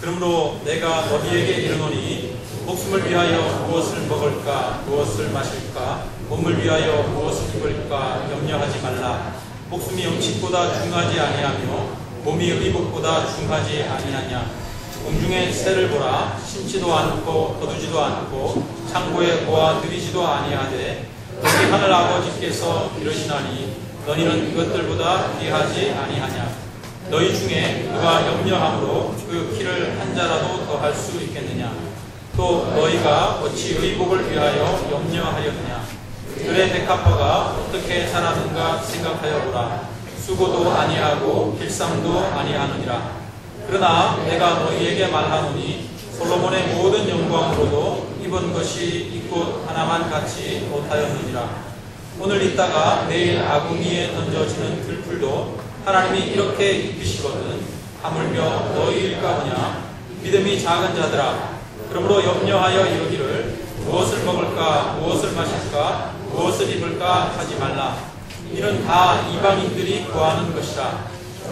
그러므로 내가 너희에게 이르노니 목숨을 위하여 무엇을 먹을까 무엇을 마실까 몸을 위하여 무엇을 입을까 염려하지 말라. 목숨이 음식보다 중하지 아니하며 몸이 의복보다 중하지 아니하냐. 공중의 새를 보라. 심지도 않고 거두지도 않고 창고에 모아 들이지도 아니하되 너희 하늘 아버지께서 이르시나니 너희는 이것들보다 귀하지 아니하냐. 너희 중에 누가 염려함으로 그 키를 한 자라도 더 할 수 있겠느냐. 또 너희가 어찌 의복을 위하여 염려하려느냐. 들의 백합화가 어떻게 자라는가 생각하여 보라. 수고도 아니하고 길쌈도 아니하느니라. 그러나 내가 너희에게 말하노니 솔로몬의 모든 영광으로도 입은 것이 이 꽃 하나만 같이 못하였느니라. 오늘 있다가 내일 아궁이에 던져지는 들풀도 하나님이 이렇게 입히시거든 하물며 너희일까 보냐. 믿음이 작은 자들아, 그러므로 염려하여 이르기를 무엇을 먹을까 무엇을 마실까 무엇을 입을까 하지 말라. 이는 다 이방인들이 구하는 것이라.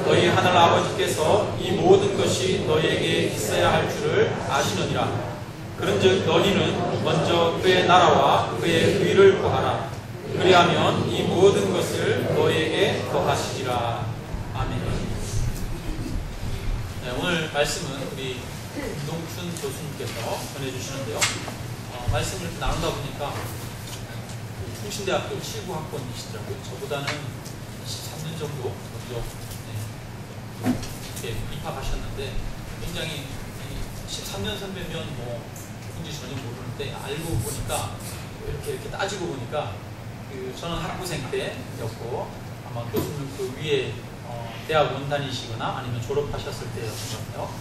너희 하늘 아버지께서 이 모든 것이 너희에게 있어야 할 줄을 아시느니라. 그런즉 너희는 먼저 그의 나라와 그의 의를 구하라. 그리하면 이 모든 것을 너희에게 더하시리라. 아멘. 네, 오늘 말씀은 우리 이동춘 교수님께서 전해주시는데요. 말씀을 나누다 보니까 충신대학교 79학번이시더라고요. 저보다는 13년 정도 먼저 입학하셨는데 굉장히 13년 선배면 뭐 누군지 전혀 모르는데 알고 보니까 이렇게 따지고 보니까 저는 학부생 때였고 아마 교수님 그 위에 대학 원단이시거나 아니면 졸업하셨을 때였던 것 같아요.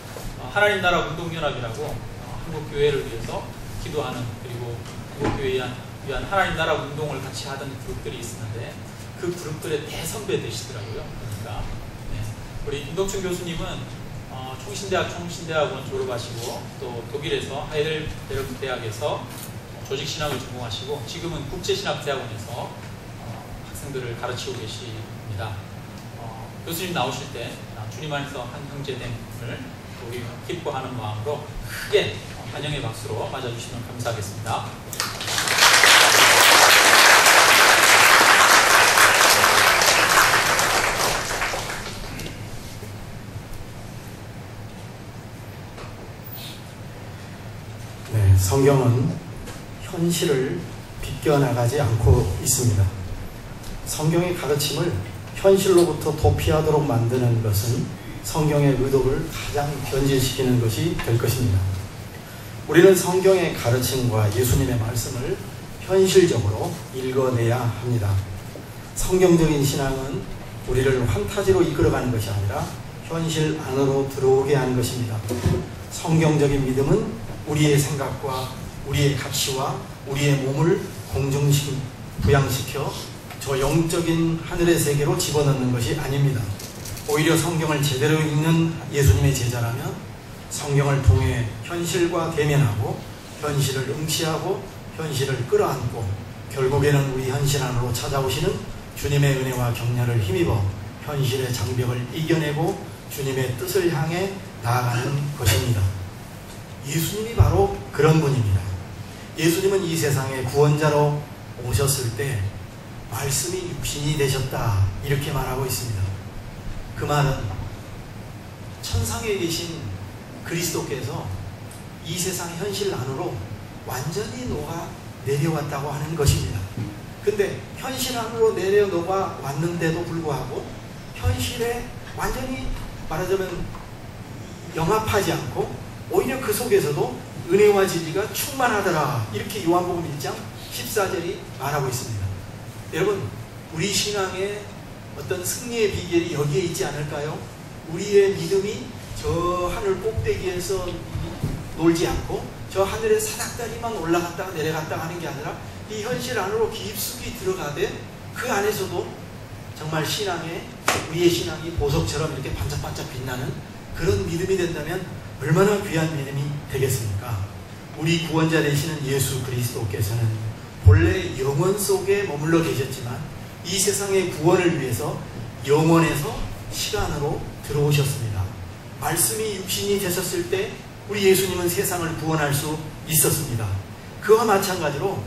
하나님 나라 운동연합이라고 한국 교회를 위해서 기도하는 그리고 한국 교회에 위한 하나님 나라 운동을 같이 하던 그룹들이 있었는데 그 그룹들의 대선배 되시더라고요. 그러니까 우리 임동춘 교수님은 총신대학원 졸업하시고 또 독일에서 하이델베르크 대학에서 조직신학을 전공하시고 지금은 국제신학대학원에서 학생들을 가르치고 계십니다. 교수님 나오실 때 주님 안에서 한 형제됨을 우리 기뻐하는 마음으로 크게 환영의 박수로 맞아주시면 감사하겠습니다. 네, 성경은 현실을 비껴나가지 않고 있습니다. 성경의 가르침을 현실로부터 도피하도록 만드는 것은 성경의 의도를 가장 변질시키는 것이 될 것입니다. 우리는 성경의 가르침과 예수님의 말씀을 현실적으로 읽어내야 합니다. 성경적인 신앙은 우리를 환타지로 이끌어가는 것이 아니라 현실 안으로 들어오게 하는 것입니다. 성경적인 믿음은 우리의 생각과 우리의 가치와 우리의 몸을 부양시켜 저 영적인 하늘의 세계로 집어넣는 것이 아닙니다. 오히려 성경을 제대로 읽는 예수님의 제자라면 성경을 통해 현실과 대면하고 현실을 응시하고 현실을 끌어안고 결국에는 우리 현실 안으로 찾아오시는 주님의 은혜와 격려를 힘입어 현실의 장벽을 이겨내고 주님의 뜻을 향해 나아가는 것입니다. 예수님이 바로 그런 분입니다. 예수님은 이 세상에 구원자로 오셨을 때 말씀이 육신이 되셨다 이렇게 말하고 있습니다. 그 말은 천상에 계신 그리스도께서 이 세상 현실 안으로 완전히 녹아 내려왔다고 하는 것입니다. 근데 현실 안으로 내려 녹아 왔는데도 불구하고 현실에 완전히 말하자면 영합하지 않고 오히려 그 속에서도 은혜와 진리가 충만하더라 이렇게 요한복음 1장 14절이 말하고 있습니다. 여러분, 우리 신앙의 어떤 승리의 비결이 여기에 있지 않을까요? 우리의 믿음이 저 하늘 꼭대기에서 놀지 않고 저 하늘의 사닥다리만 올라갔다가 내려갔다가 하는 게 아니라 이 현실 안으로 깊숙이 들어가되 그 안에서도 정말 우리의 신앙이 보석처럼 이렇게 반짝반짝 빛나는 그런 믿음이 된다면 얼마나 귀한 믿음이 되겠습니까? 우리 구원자 되시는 예수 그리스도께서는 본래 영원 속에 머물러 계셨지만 이 세상의 구원을 위해서 영원에서 시간으로 들어오셨습니다. 말씀이 육신이 되셨을 때 우리 예수님은 세상을 구원할 수 있었습니다. 그와 마찬가지로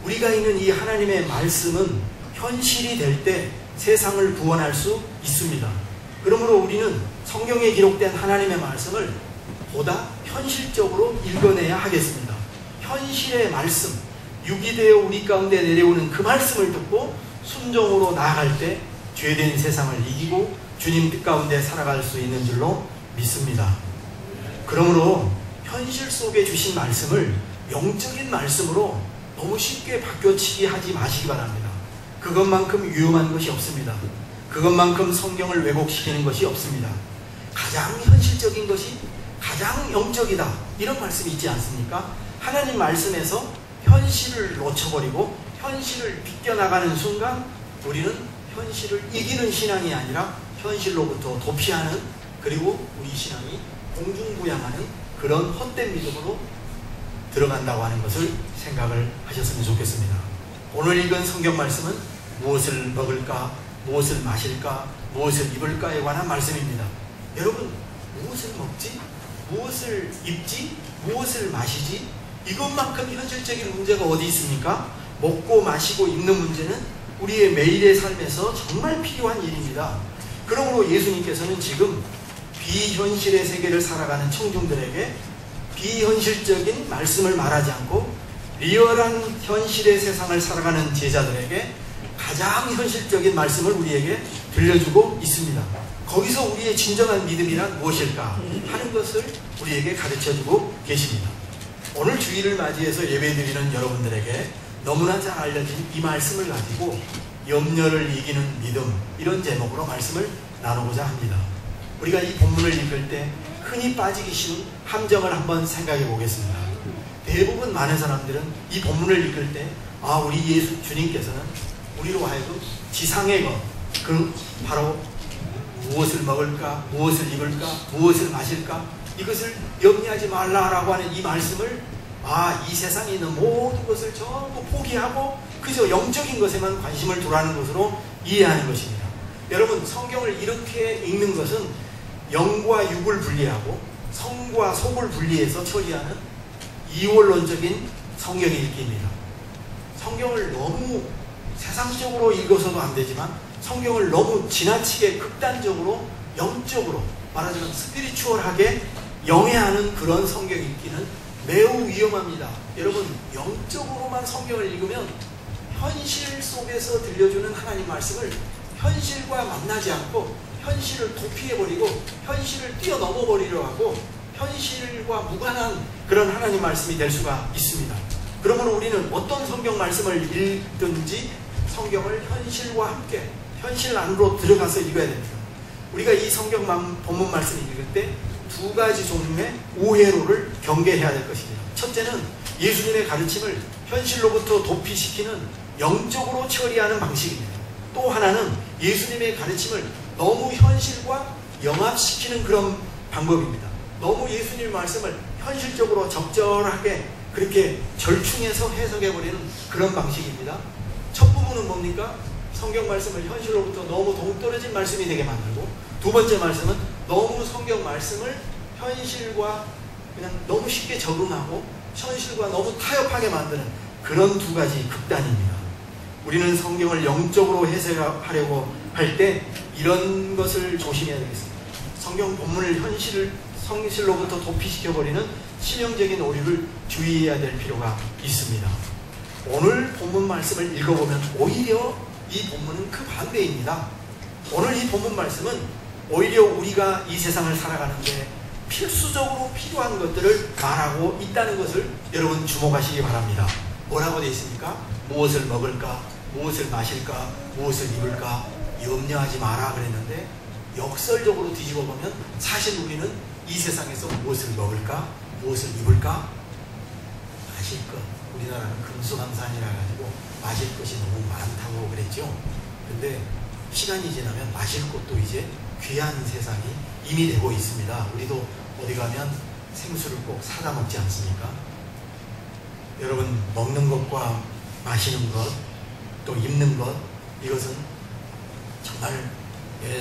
우리가 있는 이 하나님의 말씀은 현실이 될 때 세상을 구원할 수 있습니다. 그러므로 우리는 성경에 기록된 하나님의 말씀을 보다 현실적으로 읽어내야 하겠습니다. 현실의 말씀, 육이 되어 우리 가운데 내려오는 그 말씀을 듣고 순종으로 나아갈 때 죄된 세상을 이기고 주님 가운데 살아갈 수 있는 줄로 믿습니다. 그러므로 현실 속에 주신 말씀을 영적인 말씀으로 너무 쉽게 바뀌어치기 하지 마시기 바랍니다. 그것만큼 위험한 것이 없습니다. 그것만큼 성경을 왜곡시키는 것이 없습니다. 가장 현실적인 것이 가장 영적이다, 이런 말씀이 있지 않습니까? 하나님 말씀에서 현실을 놓쳐버리고 현실을 비껴나가는 순간 우리는 현실을 이기는 신앙이 아니라 현실로부터 도피하는, 그리고 우리 신앙이 공중부양하는 그런 헛된 믿음으로 들어간다고 하는 것을 생각을 하셨으면 좋겠습니다. 오늘 읽은 성경 말씀은 무엇을 먹을까, 무엇을 마실까, 무엇을 입을까에 관한 말씀입니다. 여러분, 무엇을 먹지? 무엇을 입지? 무엇을 마시지? 이것만큼 현실적인 문제가 어디 있습니까? 먹고 마시고 입는 문제는 우리의 매일의 삶에서 정말 필요한 일입니다. 그러므로 예수님께서는 지금 비현실의 세계를 살아가는 청중들에게 비현실적인 말씀을 말하지 않고 리얼한 현실의 세상을 살아가는 제자들에게 가장 현실적인 말씀을 우리에게 들려주고 있습니다. 거기서 우리의 진정한 믿음이란 무엇일까 하는 것을 우리에게 가르쳐주고 계십니다. 오늘 주일을 맞이해서 예배드리는 여러분들에게 너무나 잘 알려진 이 말씀을 가지고 염려를 이기는 믿음, 이런 제목으로 말씀을 나누고자 합니다. 우리가 이 본문을 읽을 때 흔히 빠지기 쉬운 함정을 한번 생각해 보겠습니다. 대부분 많은 사람들은 이 본문을 읽을 때 우리 예수 주님께서는 우리로 하여금 지상의 것, 그 바로 무엇을 먹을까, 무엇을 입을까, 무엇을 마실까, 이것을 염려하지 말라라고 하는 이 말씀을 이 세상에 있는 모든 것을 전부 포기하고 그저 영적인 것에만 관심을 두라는 것으로 이해하는 것입니다. 여러분, 성경을 이렇게 읽는 것은 영과 육을 분리하고 성과 속을 분리해서 처리하는 이원론적인 성경 읽기입니다. 성경을 너무 세상적으로 읽어서도 안 되지만 성경을 너무 지나치게 극단적으로 영적으로 말하자면 스피리추얼하게 영해하는 그런 성경 읽기는 매우 위험합니다. 여러분, 영적으로만 성경을 읽으면 현실 속에서 들려주는 하나님 말씀을 현실과 만나지 않고 현실을 도피해버리고 현실을 뛰어넘어버리려 하고 현실과 무관한 그런 하나님 말씀이 될 수가 있습니다. 그러므로 우리는 어떤 성경 말씀을 읽든지 성경을 현실과 함께 현실 안으로 들어가서 읽어야 됩니다. 우리가 이 성경 본문 말씀을 읽을 때 두 가지 종류의 오해로를 경계해야 될 것입니다. 첫째는 예수님의 가르침을 현실로부터 도피시키는 영적으로 처리하는 방식입니다. 또 하나는 예수님의 가르침을 너무 현실과 영합시키는 그런 방법입니다. 너무 예수님의 말씀을 현실적으로 적절하게 그렇게 절충해서 해석해버리는 그런 방식입니다. 첫 부분은 뭡니까? 성경 말씀을 현실로부터 너무 동떨어진 말씀이 되게 만들고, 두 번째 말씀은 너무 성경 말씀을 현실과 그냥 너무 쉽게 적응하고 현실과 너무 타협하게 만드는 그런 두 가지 극단입니다. 우리는 성경을 영적으로 해석하려고 할 때 이런 것을 조심해야 되겠습니다. 성경 본문을 현실로부터 도피시켜버리는 치명적인 오류를 주의해야 될 필요가 있습니다. 오늘 본문 말씀을 읽어보면 오히려 이 본문은 그 반대입니다. 오늘 이 본문 말씀은 오히려 우리가 이 세상을 살아가는데 필수적으로 필요한 것들을 말하고 있다는 것을 여러분 주목하시기 바랍니다. 뭐라고 되어 있습니까? 무엇을 먹을까? 무엇을 마실까? 무엇을 입을까? 염려하지 마라 그랬는데 역설적으로 뒤집어 보면 사실 우리는 이 세상에서 무엇을 먹을까? 무엇을 입을까? 마실 것. 우리나라는 금수강산이라 가지고 마실 것이 너무 많다고 그랬죠. 근데 시간이 지나면 마실 것도 이제 귀한 세상이 이미 되고 있습니다. 우리도 어디 가면 생수를 꼭 사다 먹지 않습니까? 여러분, 먹는 것과 마시는 것, 또 입는 것, 이것은 정말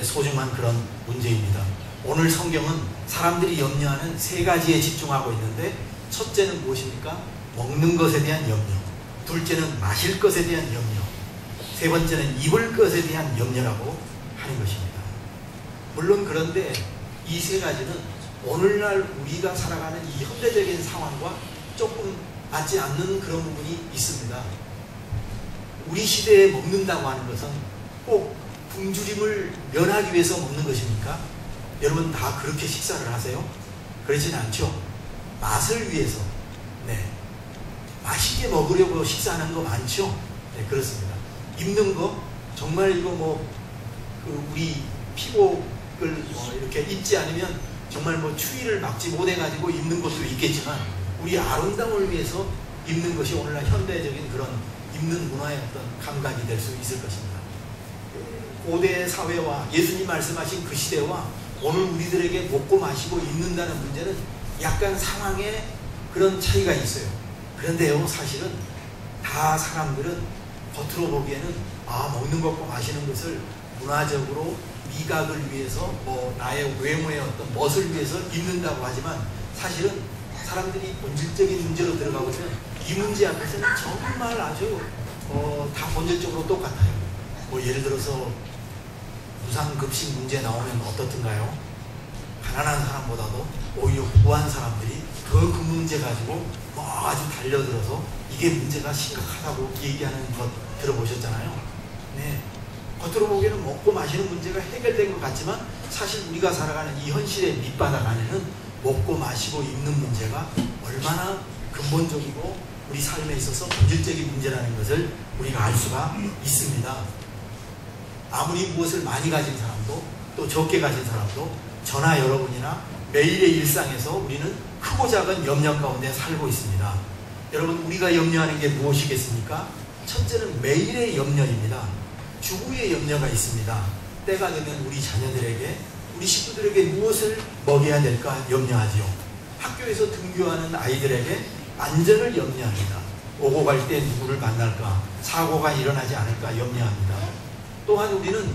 소중한 그런 문제입니다. 오늘 성경은 사람들이 염려하는 세 가지에 집중하고 있는데, 첫째는 무엇입니까? 먹는 것에 대한 염려, 둘째는 마실 것에 대한 염려, 세 번째는 입을 것에 대한 염려라고 하는 것입니다. 물론 그런데 이 세 가지는 오늘날 우리가 살아가는 이 현대적인 상황과 조금 맞지 않는 그런 부분이 있습니다. 우리 시대에 먹는다고 하는 것은 꼭 굶주림을 면하기 위해서 먹는 것입니까? 여러분 다 그렇게 식사를 하세요? 그렇지는 않죠. 맛을 위해서, 맛있게 먹으려고 식사하는 거 많죠. 그렇습니다. 입는 거 정말 이거 우리 피복을 이렇게 입지 않으면 정말 추위를 막지 못해가지고 입는 것도 있겠지만, 우리 아름다움을 위해서 입는 것이 오늘날 현대적인 그런 입는 문화의 어떤 감각이 될 수 있을 것입니다. 고대 사회와 예수님 말씀하신 그 시대와 오늘 우리들에게 먹고 마시고 입는다는 문제는 약간 상황에 그런 차이가 있어요. 그런데요, 사실은 다 사람들은 겉으로 보기에는 먹는 것과 마시는 것을 문화적으로 미각을 위해서 나의 외모의 어떤 멋을 위해서 입는다고 하지만, 사실은 사람들이 본질적인 문제로 들어가고 있으면 이 문제 앞에서는 정말 아주 다 본질적으로 똑같아요. 예를 들어서 무상급식 문제 나오면 어떻든가요? 가난한 사람보다도 오히려 부한 사람들이 더 그 문제 가지고 아주 달려들어서 이게 문제가 심각하다고 얘기하는 것 들어보셨잖아요. 겉으로 보기에는 먹고 마시는 문제가 해결된 것 같지만, 사실 우리가 살아가는 이 현실의 밑바닥 안에는 먹고 마시고 입는 문제가 얼마나 근본적이고 우리 삶에 있어서 본질적인 문제라는 것을 우리가 알 수가 있습니다. 아무리 무엇을 많이 가진 사람도 또 적게 가진 사람도 저나 여러분이나 매일의 일상에서 우리는 크고 작은 염려 가운데 살고 있습니다. 여러분, 우리가 염려하는 게 무엇이겠습니까? 첫째는 매일의 염려입니다. 주부의 염려가 있습니다. 때가 되면 우리 자녀들에게, 우리 식구들에게 무엇을 먹여야 될까 염려하지요. 학교에서 등교하는 아이들에게 안전을 염려합니다. 오고 갈 때 누구를 만날까, 사고가 일어나지 않을까 염려합니다. 또한 우리는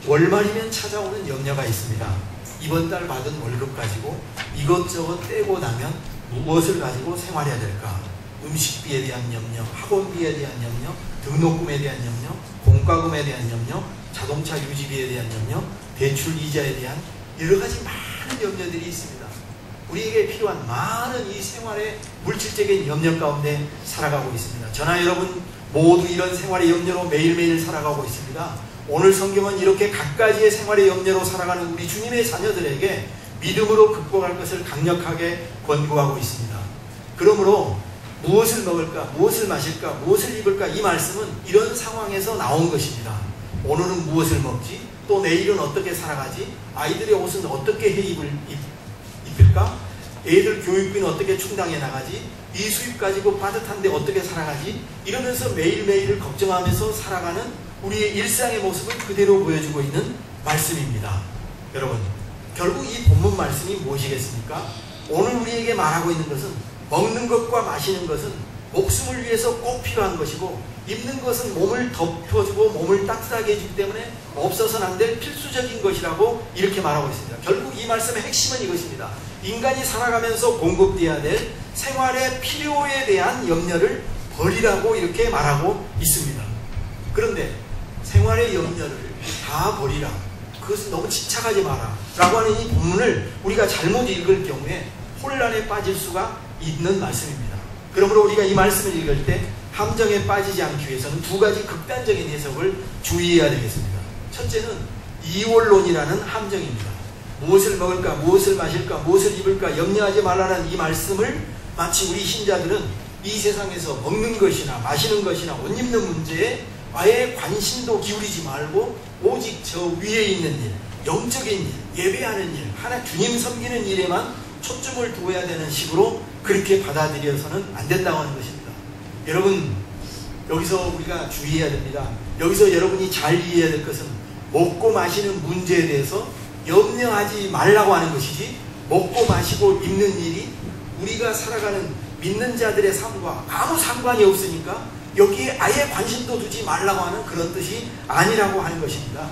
월말이면 찾아오는 염려가 있습니다. 이번 달 받은 월급 가지고 이것저것 떼고 나면 무엇을 가지고 생활해야 될까? 음식비에 대한 염려, 학원비에 대한 염려, 등록금에 대한 염려, 공과금에 대한 염려, 자동차 유지비에 대한 염려, 대출 이자에 대한 여러 가지 많은 염려들이 있습니다. 우리에게 필요한 많은 이 생활의 물질적인 염려 가운데 살아가고 있습니다. 저나 여러분 모두 이런 생활의 염려로 매일매일 살아가고 있습니다. 오늘 성경은 이렇게 갖가지의 생활의 염려로 살아가는 우리 주님의 자녀들에게 믿음으로 극복할 것을 강력하게 권고하고 있습니다. 그러므로 무엇을 먹을까, 무엇을 마실까, 무엇을 입을까, 이 말씀은 이런 상황에서 나온 것입니다. 오늘은 무엇을 먹지? 또 내일은 어떻게 살아가지? 아이들의 옷은 어떻게 입을까? 애들 교육비는 어떻게 충당해 나가지? 이 수입 가지고 빠듯한데 어떻게 살아가지? 이러면서 매일매일을 걱정하면서 살아가는 우리의 일상의 모습을 그대로 보여주고 있는 말씀입니다. 여러분, 결국 이 본문 말씀이 무엇이겠습니까? 오늘 우리에게 말하고 있는 것은 먹는 것과 마시는 것은 목숨을 위해서 꼭 필요한 것이고, 입는 것은 몸을 덮어주고 몸을 따뜻하게 해주기 때문에 없어서는 안 될 필수적인 것이라고 이렇게 말하고 있습니다. 결국 이 말씀의 핵심은 이것입니다. 인간이 살아가면서 공급되어야 될 생활의 필요에 대한 염려를 버리라고 이렇게 말하고 있습니다. 그런데 생활의 염려를 다 버리라, 그것은 너무 집착하지 마라 라고 하는 이 본문을 우리가 잘못 읽을 경우에 혼란에 빠질 수가 있는 말씀입니다. 그러므로 우리가 이 말씀을 읽을 때 함정에 빠지지 않기 위해서는 두 가지 극단적인 해석을 주의해야 되겠습니다. 첫째는 이원론이라는 함정입니다. 무엇을 먹을까, 무엇을 마실까, 무엇을 입을까 염려하지 말라는 이 말씀을 마치 우리 신자들은 이 세상에서 먹는 것이나 마시는 것이나 옷 입는 문제에 아예 관심도 기울이지 말고 오직 저 위에 있는 일, 영적인 일, 예배하는 일, 하나 주님 섬기는 일에만 초점을 두어야 되는 식으로 그렇게 받아들여서는 안 된다고 하는 것입니다. 여러분, 여기서 우리가 주의해야 됩니다. 여기서 여러분이 잘 이해해야 될 것은 먹고 마시는 문제에 대해서 염려하지 말라고 하는 것이지, 먹고 마시고 입는 일이 우리가 살아가는 믿는 자들의 삶과 아무 상관이 없으니까 여기에 아예 관심도 두지 말라고 하는 그런 뜻이 아니라고 하는 것입니다.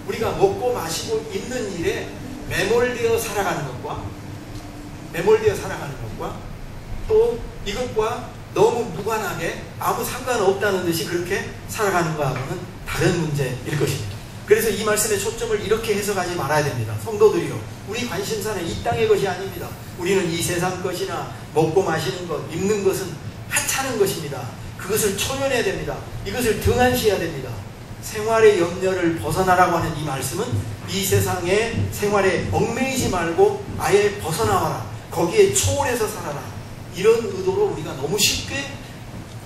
우리가 먹고 마시고 입는 일에 매몰되어 살아가는 것과 또 이것과 너무 무관하게 아무 상관없다는 듯이 그렇게 살아가는 것하고는 다른 문제일 것입니다. 그래서 이 말씀의 초점을 이렇게 해석하지 말아야 됩니다. 성도들이요, 우리 관심사는 이 땅의 것이 아닙니다. 우리는 이 세상 것이나 먹고 마시는 것, 입는 것은 하찮은 것입니다. 그것을 초연해야 됩니다. 이것을 등한시해야 됩니다. 생활의 염려를 벗어나라고 하는 이 말씀은 이 세상의 생활에 얽매이지 말고 아예 벗어나와라, 거기에 초월해서 살아라, 이런 의도로 우리가 너무 쉽게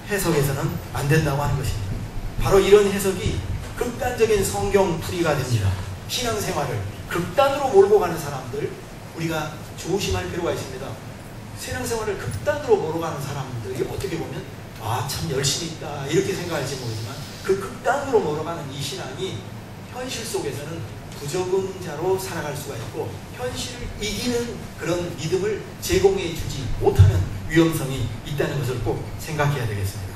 해석해서는 안 된다고 하는 것입니다. 바로 이런 해석이 극단적인 성경풀이가 됩니다. 신앙생활을 극단으로 몰고 가는 사람들, 우리가 조심할 필요가 있습니다. 신앙생활을 극단으로 몰고 가는 사람들이 어떻게 보면 참 열심히 있다 이렇게 생각할지 모르지만, 그 극단으로 몰아가는 이 신앙이 현실 속에서는 부적응자로 살아갈 수가 있고 현실을 이기는 그런 믿음을 제공해 주지 못하는 위험성이 있다는 것을 꼭 생각해야 되겠습니다.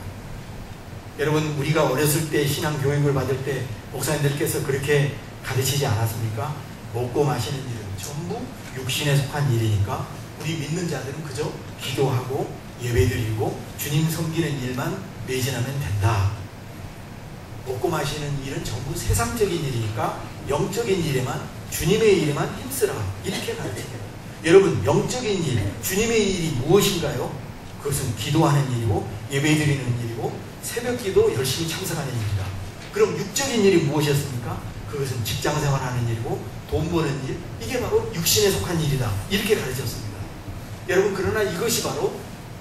여러분, 우리가 어렸을 때 신앙 교육을 받을 때 목사님들께서 그렇게 가르치지 않았습니까? 먹고 마시는 일은 전부 육신에 속한 일이니까 우리 믿는 자들은 그저 기도하고 예배드리고 주님 섬기는 일만 매진하면 된다. 먹고 마시는 일은 전부 세상적인 일이니까 영적인 일에만, 주님의 일에만 힘쓰라, 이렇게 가르칩니다. 여러분, 영적인 일, 주님의 일이 무엇인가요? 그것은 기도하는 일이고 예배드리는 일이고 새벽기도 열심히 참석하는 일입니다. 그럼 육적인 일이 무엇이었습니까? 그것은 직장생활하는 일이고 돈 버는 일, 이게 바로 육신에 속한 일이다, 이렇게 가르쳤습니다. 여러분, 그러나 이것이 바로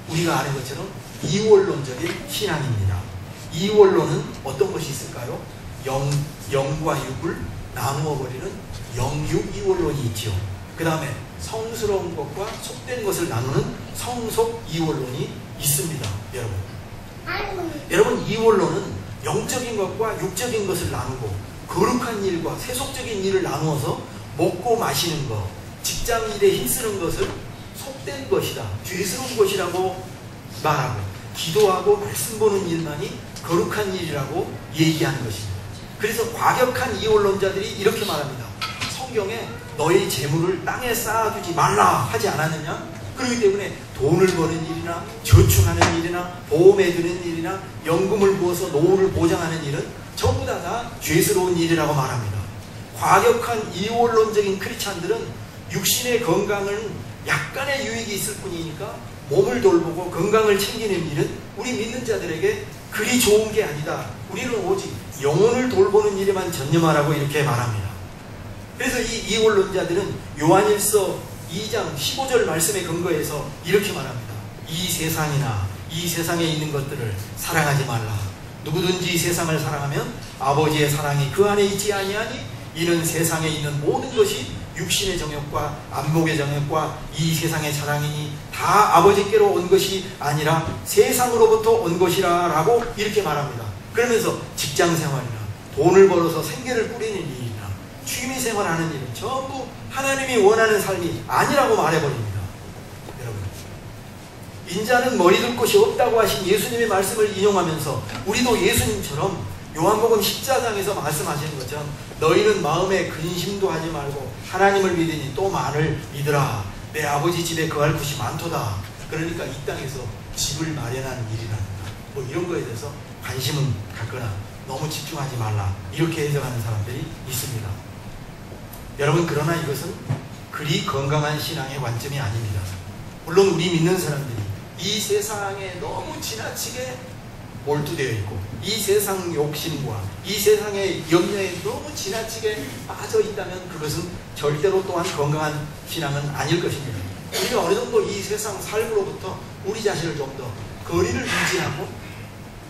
우리가 아는 것처럼 이원론적인 신앙입니다. 이원론은 어떤 것이 있을까요? 영과 육을 나누어 버리는 영육 이원론이 있지요. 그 다음에 성스러운 것과 속된 것을 나누는 성속 이원론이 있습니다. 여러분, 이원론은 영적인 것과 육적인 것을 나누고 거룩한 일과 세속적인 일을 나누어서 먹고 마시는 것, 직장 일에 힘쓰는 것을 속된 것이다, 죄스러운 것이라고 말하고 기도하고 말씀 보는 일만이 거룩한 일이라고 얘기하는 것입니다. 그래서 과격한 이원론자들이 이렇게 말합니다. 성경에 너의 재물을 땅에 쌓아두지 말라 하지 않았느냐? 그렇기 때문에 돈을 버는 일이나 저축하는 일이나 보험에 드는 일이나 연금을 부어서 노후를 보장하는 일은 전부 다 죄스러운 일이라고 말합니다. 과격한 이원론적인 크리스찬들은 육신의 건강은 약간의 유익이 있을 뿐이니까 몸을 돌보고 건강을 챙기는 일은 우리 믿는 자들에게 그리 좋은 게 아니다. 우리는 오직 영혼을 돌보는 일에만 전념하라고 이렇게 말합니다. 그래서 이 이원론자들은 요한일서 2장 15절 말씀에 근거해서 이렇게 말합니다. 이 세상이나 이 세상에 있는 것들을 사랑하지 말라. 누구든지 세상을 사랑하면 아버지의 사랑이 그 안에 있지 아니하니 이는 세상에 있는 모든 것이 육신의 정욕과 안목의 정욕과 이 세상의 자랑이니 다 아버지께로 온 것이 아니라 세상으로부터 온 것이라 라고 이렇게 말합니다. 그러면서 직장생활이나 돈을 벌어서 생계를 꾸리는 일이나 취미생활하는 일은 전부 하나님이 원하는 삶이 아니라고 말해버립니다. 여러분, 인자는 머리둘 곳이 없다고 하신 예수님의 말씀을 인용하면서 우리도 예수님처럼 요한복음 14장에서 말씀하시는 것처럼 너희는 마음에 근심도 하지 말고 하나님을 믿으니 또 만을 믿으라. 내 아버지 집에 거할 곳이 많도다. 그러니까 이 땅에서 집을 마련하는 일이라든가 뭐 이런 거에 대해서 관심은 갖거나 너무 집중하지 말라, 이렇게 해석하는 사람들이 있습니다. 여러분, 그러나 이것은 그리 건강한 신앙의 관점이 아닙니다. 물론 우리 믿는 사람들이 이 세상에 너무 지나치게 몰두되어 있고 이 세상 욕심과 이 세상의 염려에 너무 지나치게 빠져 있다면 그것은 절대로 또한 건강한 신앙은 아닐 것입니다. 우리가 어느 정도 이 세상 삶으로부터 우리 자신을 좀 더 거리를 유지하고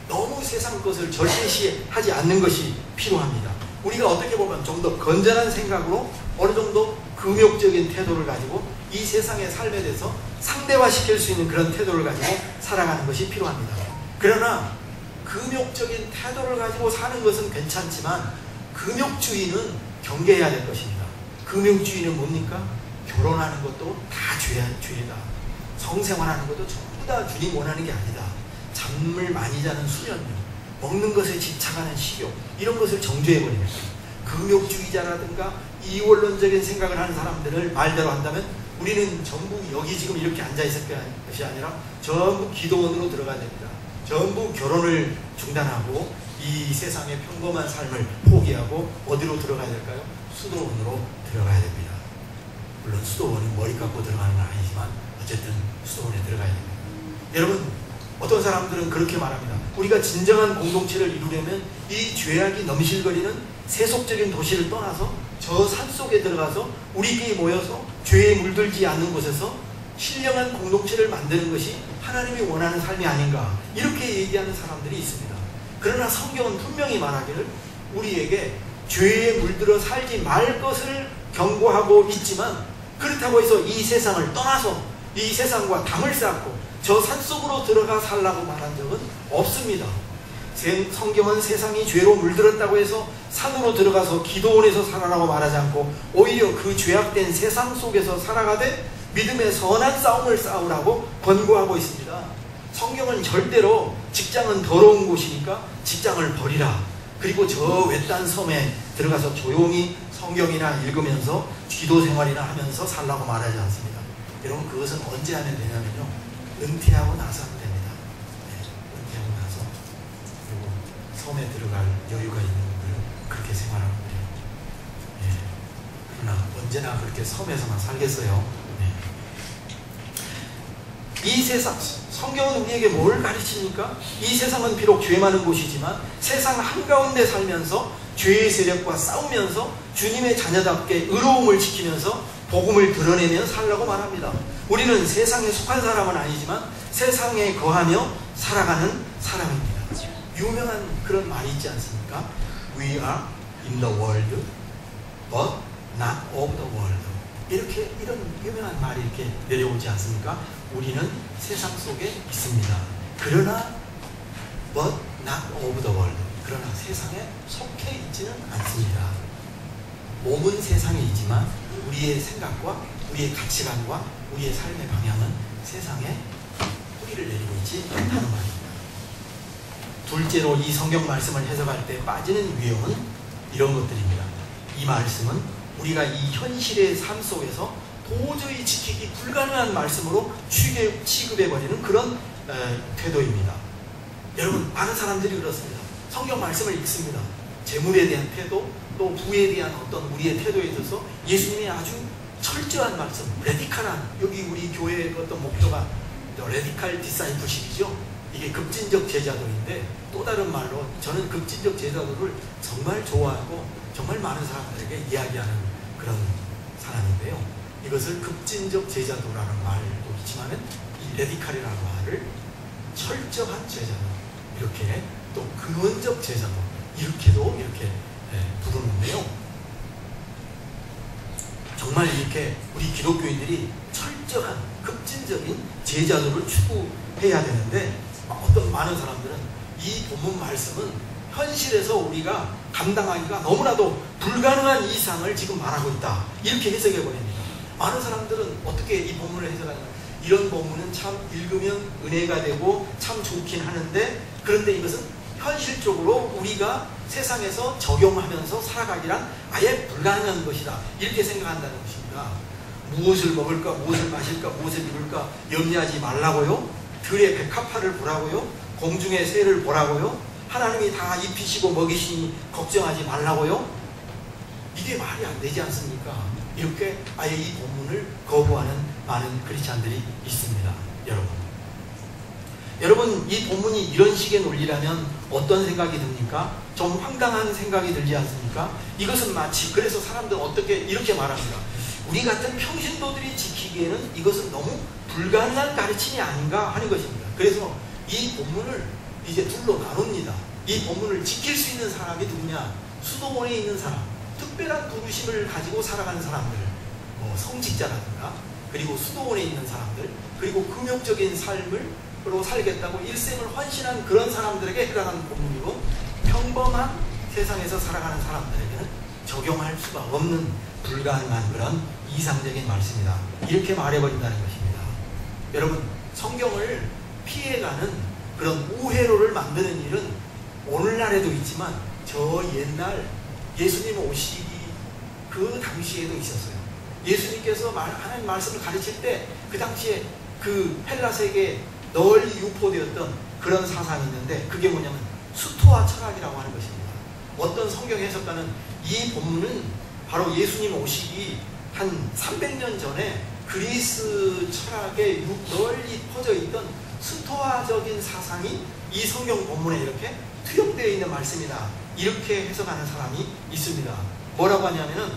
너무 세상 것을 절대시하지 않는 것이 필요합니다. 우리가 어떻게 보면 좀 더 건전한 생각으로 어느 정도 금욕적인 태도를 가지고 이 세상의 삶에 대해서 상대화시킬 수 있는 그런 태도를 가지고 살아가는 것이 필요합니다. 그러나 금욕적인 태도를 가지고 사는 것은 괜찮지만 금욕주의는 경계해야 될 것입니다. 금욕주의는 뭡니까? 결혼하는 것도 다 죄다. 성생활하는 것도 전부 다 주님 원하는 게 아니다. 잠을 많이 자는 수면력, 먹는 것에 집착하는 식욕, 이런 것을 정죄해버립니다. 금욕주의자라든가 이원론적인 생각을 하는 사람들을 말대로 한다면 우리는 전부 여기 지금 이렇게 앉아있을 것이 아니라 전부 기도원으로 들어가야 됩니다. 전부 결혼을 중단하고 이 세상의 평범한 삶을 포기하고 어디로 들어가야 될까요? 수도원으로 들어가야 됩니다. 물론 수도원은 머리 깎고 들어가는 건 아니지만 어쨌든 수도원에 들어가야 됩니다. 여러분, 어떤 사람들은 그렇게 말합니다. 우리가 진정한 공동체를 이루려면 이 죄악이 넘실거리는 세속적인 도시를 떠나서 저 산속에 들어가서 우리끼리 모여서 죄에 물들지 않는 곳에서 신령한 공동체를 만드는 것이 하나님이 원하는 삶이 아닌가, 이렇게 얘기하는 사람들이 있습니다. 그러나 성경은 분명히 말하기를 우리에게 죄에 물들어 살지 말 것을 경고하고 있지만, 그렇다고 해서 이 세상을 떠나서 이 세상과 담을 쌓고 저 산속으로 들어가 살라고 말한 적은 없습니다. 성경은 세상이 죄로 물들었다고 해서 산으로 들어가서 기도원에서 살아라고 말하지 않고 오히려 그 죄악된 세상 속에서 살아가되 믿음의 선한 싸움을 싸우라고 권고하고 있습니다. 성경은 절대로 직장은 더러운 곳이니까 직장을 버리라, 그리고 저 외딴 섬에 들어가서 조용히 성경이나 읽으면서 기도 생활이나 하면서 살라고 말하지 않습니다. 여러분, 그것은 언제 하면 되냐면요, 은퇴하고 나서 하면 됩니다. 네, 은퇴하고 나서, 그리고 섬에 들어갈 여유가 있는 분들은 그렇게 생활하면 돼요. 네. 그러나 언제나 그렇게 섬에서만 살겠어요? 네. 이 세상, 성경은 우리에게 뭘 가르칩니까? 이 세상은 비록 죄 많은 곳이지만 세상 한가운데 살면서 죄의 세력과 싸우면서 주님의 자녀답게 의로움을 지키면서 복음을 드러내며 살라고 말합니다. 우리는 세상에 속한 사람은 아니지만 세상에 거하며 살아가는 사람입니다. 유명한 그런 말이 있지 않습니까? We are in the world, but not of the world. 이렇게, 이런 유명한 말이 이렇게 내려오지 않습니까? 우리는 세상 속에 있습니다. 그러나 but not of the world. 그러나 세상에 속해 있지는 않습니다. 몸은 세상에 있지만 우리의 생각과 우리의 가치관과 우리의 삶의 방향은 세상에 뿌리를 내리고 있지 않다는 말입니다. 둘째로 이 성경 말씀을 해석할 때 빠지는 위험은 이런 것들입니다. 이 말씀은 우리가 이 현실의 삶 속에서 도저히 지키기 불가능한 말씀으로 취급해버리는 그런 태도입니다. 여러분, 많은 사람들이 그렇습니다. 성경 말씀을 읽습니다. 재물에 대한 태도, 또 부에 대한 어떤 우리의 태도에 있어서 예수님의 아주 철저한 말씀, 레디칼한, 여기 우리 교회의 어떤 목표가 레디칼 디사이플십이죠. 이게 급진적 제자도인데, 또 다른 말로 저는 급진적 제자도를 정말 좋아하고 정말 많은 사람들에게 이야기하는 그런 사람인데요. 이것을 급진적 제자도라는 말도 있지만 이 레디칼이라는 말을 철저한 제자도, 이렇게 또 근원적 제자도, 이렇게도 이렇게 부르는데요. 정말 이렇게 우리 기독교인들이 철저한 급진적인 제자도를 추구해야 되는데, 어떤 많은 사람들은 이 본문 말씀은 현실에서 우리가 감당하기가 너무나도 불가능한 이상을 지금 말하고 있다, 이렇게 해석해 버립니다. 많은 사람들은 어떻게 이 본문을 해석하냐, 이런 본문은 참 읽으면 은혜가 되고 참 좋긴 하는데, 그런데 이것은 현실적으로 우리가 세상에서 적용하면서 살아가기란 아예 불가능한 것이다, 이렇게 생각한다는 것입니다. 무엇을 먹을까, 무엇을 마실까, 무엇을 입을까 염려하지 말라고요? 들의 백합화를 보라고요? 공중의 새를 보라고요? 하나님이 다 입히시고 먹이시니 걱정하지 말라고요? 이게 말이 안 되지 않습니까? 이렇게 아예 이 본문을 거부하는 많은 크리스찬들이 있습니다. 여러분, 이 본문이 이런 식의 논리라면 어떤 생각이 듭니까? 좀 황당한 생각이 들지 않습니까? 이것은 마치, 그래서 사람들은 어떻게 이렇게 말합니다. 우리 같은 평신도들이 지키기에는 이것은 너무 불가능한 가르침이 아닌가 하는 것입니다. 그래서 이 본문을 이제 둘로 나눕니다. 이 본문을 지킬 수 있는 사람이 누구냐? 수도원에 있는 사람, 특별한 부르심을 가지고 살아가는 사람들, 성직자라든가, 그리고 수도원에 있는 사람들, 그리고 금욕적인 삶으로 살겠다고 일생을 헌신한 그런 사람들에게 해당하는 본문이고, 평범한 세상에서 살아가는 사람들에게는 적용할 수가 없는 불가능한 그런 이상적인 말씀이다, 이렇게 말해버린다는 것입니다. 여러분, 성경을 피해가는 그런 우회로를 만드는 일은 오늘날에도 있지만 저 옛날 예수님 오시기 그 당시에도 있었어요. 예수님께서 하나님 말씀을 가르칠 때 그 당시에 그 헬라 세계에 널리 유포되었던 그런 사상이 있는데, 그게 뭐냐면 수토와 철학이라고 하는 것입니다. 어떤 성경 해석가는 이 본문은 바로 예수님 오시기 한 300년 전에 그리스 철학에 널리 퍼져 있던 스토아적인 사상이 이 성경 본문에 이렇게 투영되어 있는 말씀이다, 이렇게 해석하는 사람이 있습니다. 뭐라고 하냐면은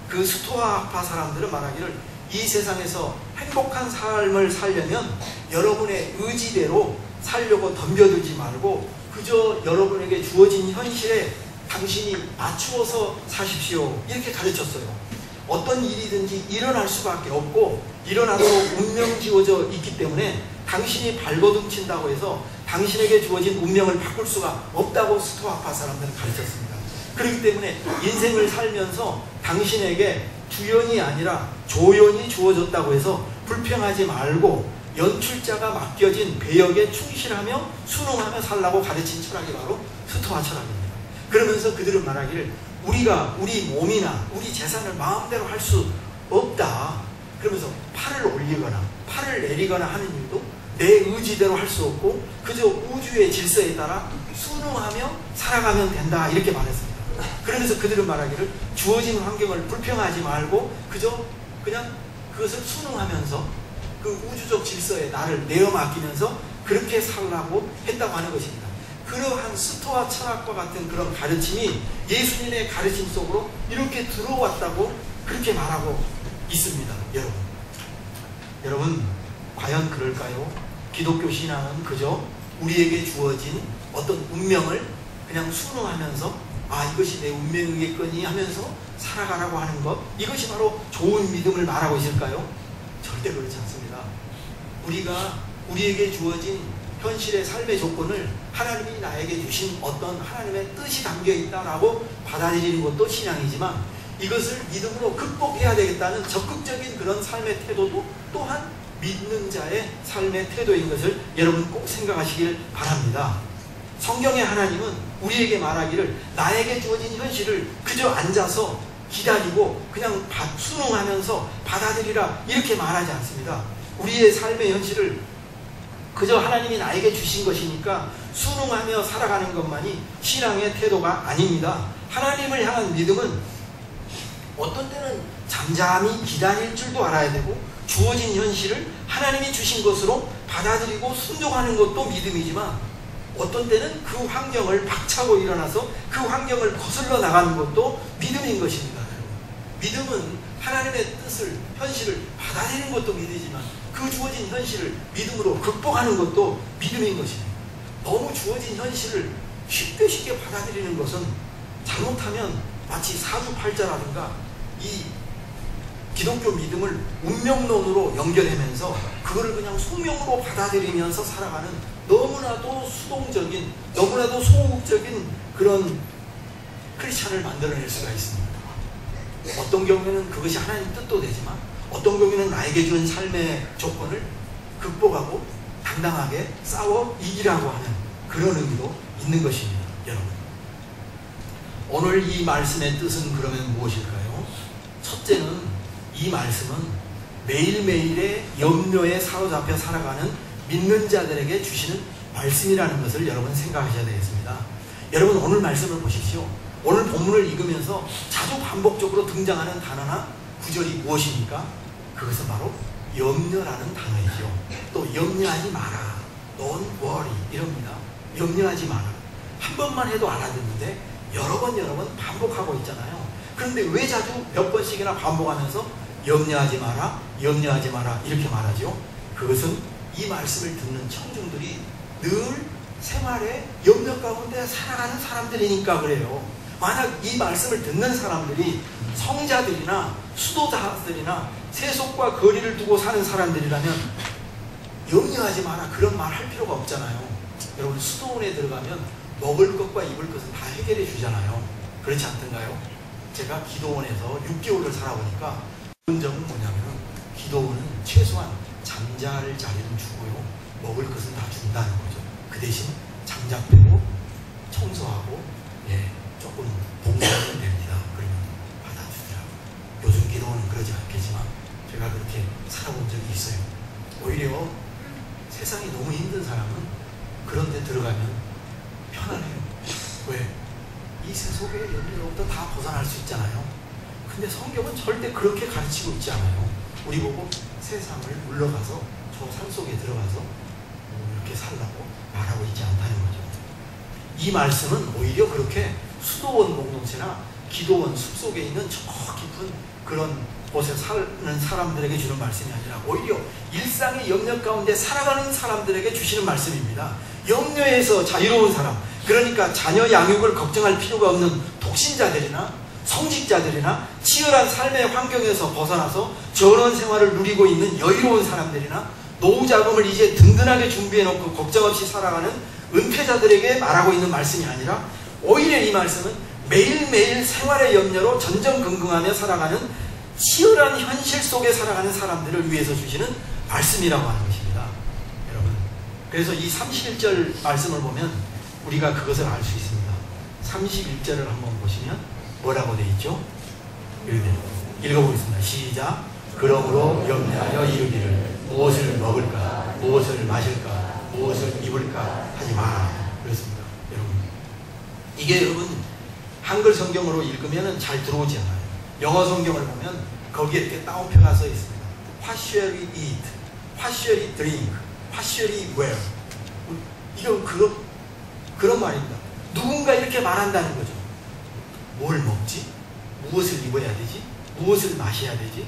그 스토아파 사람들은 말하기를, 이 세상에서 행복한 삶을 살려면 여러분의 의지대로 살려고 덤벼들지 말고 그저 여러분에게 주어진 현실에 당신이 맞추어서 사십시오, 이렇게 가르쳤어요. 어떤 일이든지 일어날 수밖에 없고 일어나도록 운명 지어져 있기 때문에 당신이 발버둥친다고 해서 당신에게 주어진 운명을 바꿀 수가 없다고 스토아파 사람들은 가르쳤습니다. 그렇기 때문에 인생을 살면서 당신에게 주연이 아니라 조연이 주어졌다고 해서 불평하지 말고 연출자가 맡겨진 배역에 충실하며 순응하며 살라고 가르친 철학이 바로 스토아 철학입니다. 그러면서 그들은 말하기를, 우리가 우리 몸이나 우리 재산을 마음대로 할 수 없다. 그러면서 팔을 올리거나 팔을 내리거나 하는 일도 내 의지대로 할 수 없고 그저 우주의 질서에 따라 순응하며 살아가면 된다, 이렇게 말했습니다. 그러면서 그들은 말하기를, 주어진 환경을 불평하지 말고 그냥 그것을 순응하면서 그 우주적 질서에 나를 내어 맡기면서 그렇게 살라고 했다고 하는 것입니다. 그러한 스토아 철학과 같은 그런 가르침이 예수님의 가르침 속으로 이렇게 들어왔다고 그렇게 말하고 있습니다. 여러분 과연 그럴까요? 기독교 신앙은 그저 우리에게 주어진 어떤 운명을 그냥 순응하면서 이것이 내 운명이겠거니 하면서 살아가라고 하는 것, 이것이 바로 좋은 믿음을 말하고 있을까요? 절대 그렇지 않습니다. 우리에게 주어진 현실의 삶의 조건을 하나님이 나에게 주신 어떤 하나님의 뜻이 담겨 있다라고 받아들이는 것도 신앙이지만, 이것을 믿음으로 극복해야 되겠다는 적극적인 그런 삶의 태도도 또한 믿는 자의 삶의 태도인 것을 여러분 꼭 생각하시길 바랍니다. 성경의 하나님은 우리에게 말하기를, 나에게 주어진 현실을 그저 앉아서 기다리고 그냥 순응하면서 받아들이라, 이렇게 말하지 않습니다. 우리의 삶의 현실을 그저 하나님이 나에게 주신 것이니까 순응하며 살아가는 것만이 신앙의 태도가 아닙니다. 하나님을 향한 믿음은 어떤 때는 잠잠히 기다릴 줄도 알아야 되고, 주어진 현실을 하나님이 주신 것으로 받아들이고 순종하는 것도 믿음이지만, 어떤 때는 그 환경을 박차고 일어나서 그 환경을 거슬러 나가는 것도 믿음인 것입니다. 믿음은 하나님의 뜻을, 현실을 받아들이는 것도 믿음이지만 그 주어진 현실을 믿음으로 극복하는 것도 믿음인 것입니다. 너무 주어진 현실을 쉽게 받아들이는 것은 잘못하면 마치 사주팔자라든가 이 기독교 믿음을 운명론으로 연결하면서 그거를 그냥 소명으로 받아들이면서 살아가는 너무나도 수동적인, 너무나도 소극적인 그런 크리스찬을 만들어낼 수가 있습니다. 어떤 경우에는 그것이 하나님 뜻도 되지만, 어떤 경우에는 나에게 준 삶의 조건을 극복하고 당당하게 싸워 이기라고 하는 그런 의미도 있는 것입니다. 여러분, 오늘 이 말씀의 뜻은 그러면 무엇일까요? 첫째는, 이 말씀은 매일매일의 염려에 사로잡혀 살아가는 믿는 자들에게 주시는 말씀이라는 것을 여러분 생각하셔야 되겠습니다. 여러분, 오늘 말씀을 보십시오. 오늘 본문을 읽으면서 자주 반복적으로 등장하는 단어나 구절이 무엇입니까? 그것은 바로 염려라는 단어이죠. 또 염려하지 마라, Don't worry, 이럽니다. 염려하지 마라. 한 번만 해도 알아듣는데 여러 번 반복하고 있잖아요. 그런데 왜 자주 몇 번씩이나 반복하면서 염려하지 마라, 염려하지 마라 이렇게 말하죠? 그것은 이 말씀을 듣는 청중들이 늘 생활에 염려 가운데 살아가는 사람들이니까 그래요. 만약 이 말씀을 듣는 사람들이 성자들이나 수도자들이나 세속과 거리를 두고 사는 사람들이라면 염려하지 마라 그런 말 할 필요가 없잖아요. 여러분, 수도원에 들어가면 먹을 것과 입을 것은 다 해결해 주잖아요. 그렇지 않던가요? 제가 기도원에서 6개월을 살아보니까 좋은 점은 뭐냐면, 기도원은 최소한 잠잘 자리는 주고요, 먹을 것은 다 준다는 거죠. 그 대신 장작 빼고 청소하고 조금 봉사하면 됩니다. 그러면 받아주더라고요. 기도는 그러지 않겠지만 제가 그렇게 살아본 적이 있어요. 오히려 세상이 너무 힘든 사람은 그런 데 들어가면 편안해요. 왜? 이 세속의 연륜으로부터 다 벗어날 수 있잖아요. 근데 성경은 절대 그렇게 가르치고 있지 않아요. 우리 보고 세상을 물러가서 저 산속에 들어가서 이렇게 살라고 말하고 있지 않다는 거죠. 이 말씀은 오히려 그렇게 수도원 공동체나 기도원 숲속에 있는 저 깊은 그런 곳에 사는 사람들에게 주는 말씀이 아니라 오히려 일상의 염려 가운데 살아가는 사람들에게 주시는 말씀입니다. 염려에서 자유로운 사람, 그러니까 자녀 양육을 걱정할 필요가 없는 독신자들이나 성직자들이나 치열한 삶의 환경에서 벗어나서 전원 생활을 누리고 있는 여유로운 사람들이나 노후 자금을 이제 든든하게 준비해놓고 걱정 없이 살아가는 은퇴자들에게 말하고 있는 말씀이 아니라 오히려 이 말씀은 매일매일 생활의 염려로 전전긍긍하며 살아가는 치열한 현실 속에 살아가는 사람들을 위해서 주시는 말씀이라고 하는 것입니다. 여러분, 그래서 이 31절 말씀을 보면 우리가 그것을 알 수 있습니다. 31절을 한번 보시면 뭐라고 되어 있죠? 이렇게 읽어보겠습니다. 시작. 그러므로 염려하여 이르기를 무엇을 먹을까, 무엇을 마실까, 무엇을 입을까 하지 마라. 그렇습니다. 여러분, 이게 여러분 한글 성경으로 읽으면 잘 들어오지 않아요. 영어 성경을 보면 거기에 이렇게 따옴표가 써 있습니다. What shall we eat? What shall we drink? What shall we wear? 이건 그런 말입니다. 누군가 이렇게 말한다는 거죠. 뭘 먹지? 무엇을 입어야 되지? 무엇을 마셔야 되지?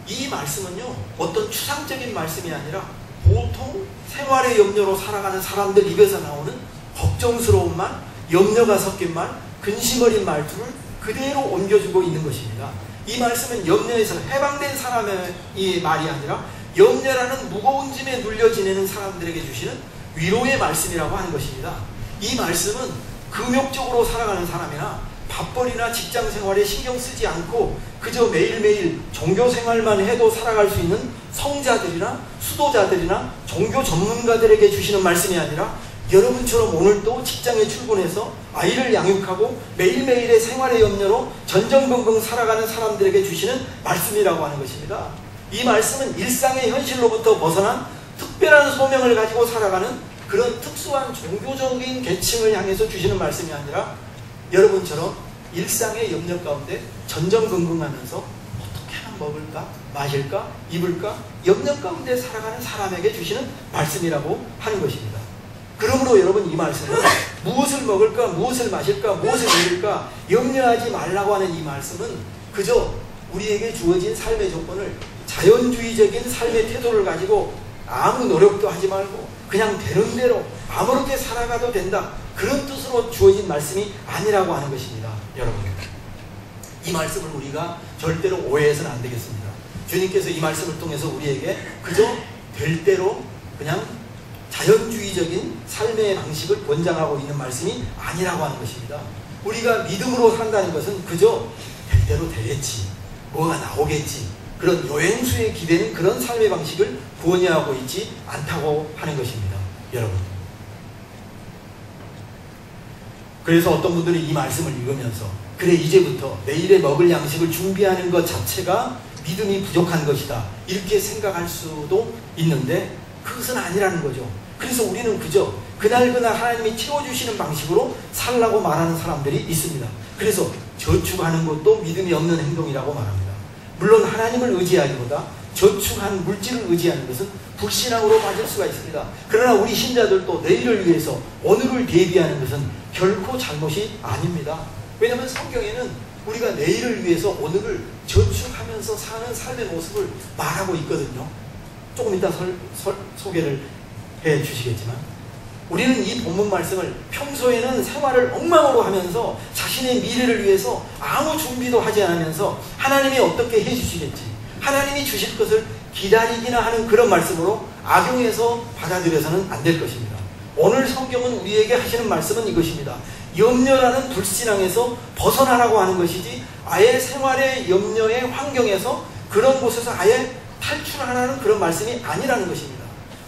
이 말씀은요, 어떤 추상적인 말씀이 아니라 보통 생활의 염려로 살아가는 사람들 입에서 나오는 걱정스러운 말, 염려가 섞인 말, 근심 어린 말투를 그대로 옮겨주고 있는 것입니다. 이 말씀은 염려에서 해방된 사람의 이 말이 아니라 염려라는 무거운 짐에 눌려 지내는 사람들에게 주시는 위로의 말씀이라고 하는 것입니다. 이 말씀은 금욕적으로 살아가는 사람이나 밥벌이나 직장생활에 신경 쓰지 않고 그저 매일매일 종교생활만 해도 살아갈 수 있는 성자들이나 수도자들이나 종교 전문가들에게 주시는 말씀이 아니라 여러분처럼 오늘도 직장에 출근해서 아이를 양육하고 매일매일의 생활의 염려로 전전긍긍 살아가는 사람들에게 주시는 말씀이라고 하는 것입니다. 이 말씀은 일상의 현실로부터 벗어난 특별한 소명을 가지고 살아가는 그런 특수한 종교적인 계층을 향해서 주시는 말씀이 아니라 여러분처럼 일상의 염려 가운데 전전긍긍하면서 어떻게 하면 먹을까, 마실까, 입을까 염려 가운데 살아가는 사람에게 주시는 말씀이라고 하는 것입니다. 그러므로 여러분, 이 말씀은 무엇을 먹을까, 무엇을 마실까, 무엇을 입을까 염려하지 말라고 하는 이 말씀은 그저 우리에게 주어진 삶의 조건을 자연주의적인 삶의 태도를 가지고 아무 노력도 하지 말고 그냥 되는 대로 아무렇게 살아가도 된다, 그런 뜻으로 주어진 말씀이 아니라고 하는 것입니다. 여러분, 이 말씀을 우리가 절대로 오해해서는 안 되겠습니다. 주님께서 이 말씀을 통해서 우리에게 그저 될 대로 그냥 자연주의적인 삶의 방식을 권장하고 있는 말씀이 아니라고 하는 것입니다. 우리가 믿음으로 산다는 것은 그저 될 대로 되겠지, 뭐가 나오겠지, 그런 여행수에 기대는 그런 삶의 방식을 권유하고 있지 않다고 하는 것입니다. 여러분, 그래서 어떤 분들이 이 말씀을 읽으면서 그래, 이제부터 내일에 먹을 양식을 준비하는 것 자체가 믿음이 부족한 것이다, 이렇게 생각할 수도 있는데 그것은 아니라는 거죠. 그래서 우리는 그저 그날그날 하나님이 채워주시는 방식으로 살라고 말하는 사람들이 있습니다. 그래서 저축하는 것도 믿음이 없는 행동이라고 말합니다. 물론 하나님을 의지하기보다 저축한 물질을 의지하는 것은 불신앙으로 빠질 수가 있습니다. 그러나 우리 신자들도 내일을 위해서 오늘을 대비하는 것은 결코 잘못이 아닙니다. 왜냐하면 성경에는 우리가 내일을 위해서 오늘을 저축하면서 사는 삶의 모습을 말하고 있거든요. 조금 이따 소개를 해 주시겠지만, 우리는 이 본문 말씀을 평소에는 생활을 엉망으로 하면서 자신의 미래를 위해서 아무 준비도 하지 않으면서 하나님이 어떻게 해주시겠지, 하나님이 주실 것을 기다리기나 하는 그런 말씀으로 악용해서 받아들여서는 안 될 것입니다. 오늘 성경은 우리에게 하시는 말씀은 이것입니다. 염려라는 불신앙에서 벗어나라고 하는 것이지, 아예 생활의 염려의 환경에서 그런 곳에서 아예 탈출하라는 그런 말씀이 아니라는 것입니다.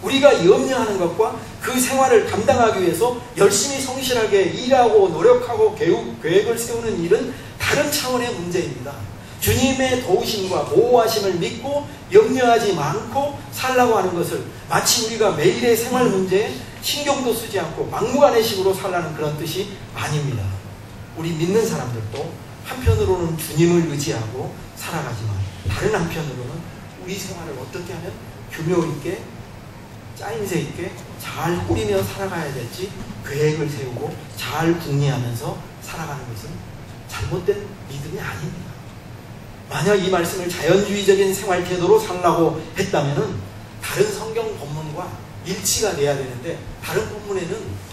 우리가 염려하는 것과 그 생활을 감당하기 위해서 열심히 성실하게 일하고 노력하고 계획을 세우는 일은 다른 차원의 문제입니다. 주님의 도우심과 보호하심을 믿고 염려하지 않고 살라고 하는 것을 마치 우리가 매일의 생활 문제에 신경도 쓰지 않고 막무가내식으로 살라는 그런 뜻이 아닙니다. 우리 믿는 사람들도 한편으로는 주님을 의지하고 살아가지만 다른 한편으로는 우리 생활을 어떻게 하면 규모 있게 짜임새 있게 잘 꾸리며 살아가야 될지 계획을 세우고 잘 궁리하면서 살아가는 것은 잘못된 믿음이 아닙니다. 만약 이 말씀을 자연주의적인 생활 태도로 살라고 했다면 다른 성경 본문과 일치가 돼야 되는데 다른 본문에는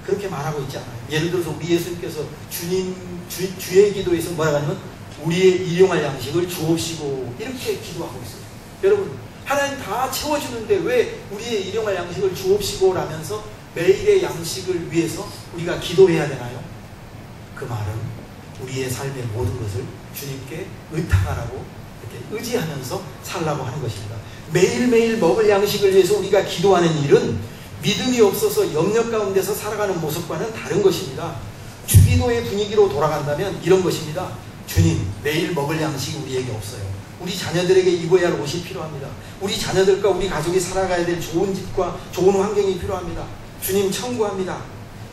그렇게 말하고 있지 않아요. 예를 들어서 우리 예수님께서 주의 기도에서 뭐라고 하냐면 우리의 일용할 양식을 주옵시고 이렇게 기도하고 있어요. 여러분 하나님 다 채워주는데 왜 우리의 일용할 양식을 주옵시고 라면서 매일의 양식을 위해서 우리가 기도해야 되나요? 그 말은 우리의 삶의 모든 것을 주님께 의탁하라고 이렇게 의지하면서 살라고 하는 것입니다. 매일매일 먹을 양식을 위해서 우리가 기도하는 일은 믿음이 없어서 염려 가운데서 살아가는 모습과는 다른 것입니다. 주기도의 분위기로 돌아간다면 이런 것입니다. 주님, 내일 먹을 양식이 우리에게 없어요. 우리 자녀들에게 입어야 할 옷이 필요합니다. 우리 자녀들과 우리 가족이 살아가야 될 좋은 집과 좋은 환경이 필요합니다. 주님 청구합니다.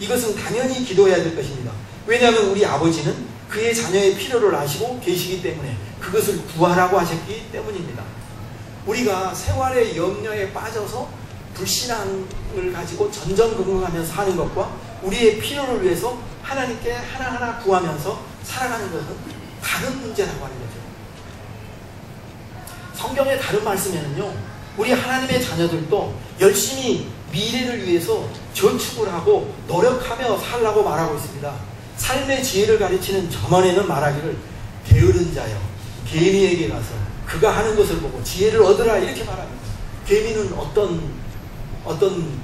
이것은 당연히 기도해야 될 것입니다. 왜냐하면 우리 아버지는 그의 자녀의 필요를 아시고 계시기 때문에 그것을 구하라고 하셨기 때문입니다. 우리가 생활의 염려에 빠져서 불신앙을 가지고 전전긍긍하면서 사는 것과 우리의 필요를 위해서 하나님께 하나하나 구하면서 살아가는 것은 다른 문제라고 하는 거죠. 성경의 다른 말씀에는요, 우리 하나님의 자녀들도 열심히 미래를 위해서 저축을 하고 노력하며 살라고 말하고 있습니다. 삶의 지혜를 가르치는 저만에는 말하기를 게으른 자여 개미에게 가서 그가 하는 것을 보고 지혜를 얻으라 이렇게 말합니다. 개미는 어떤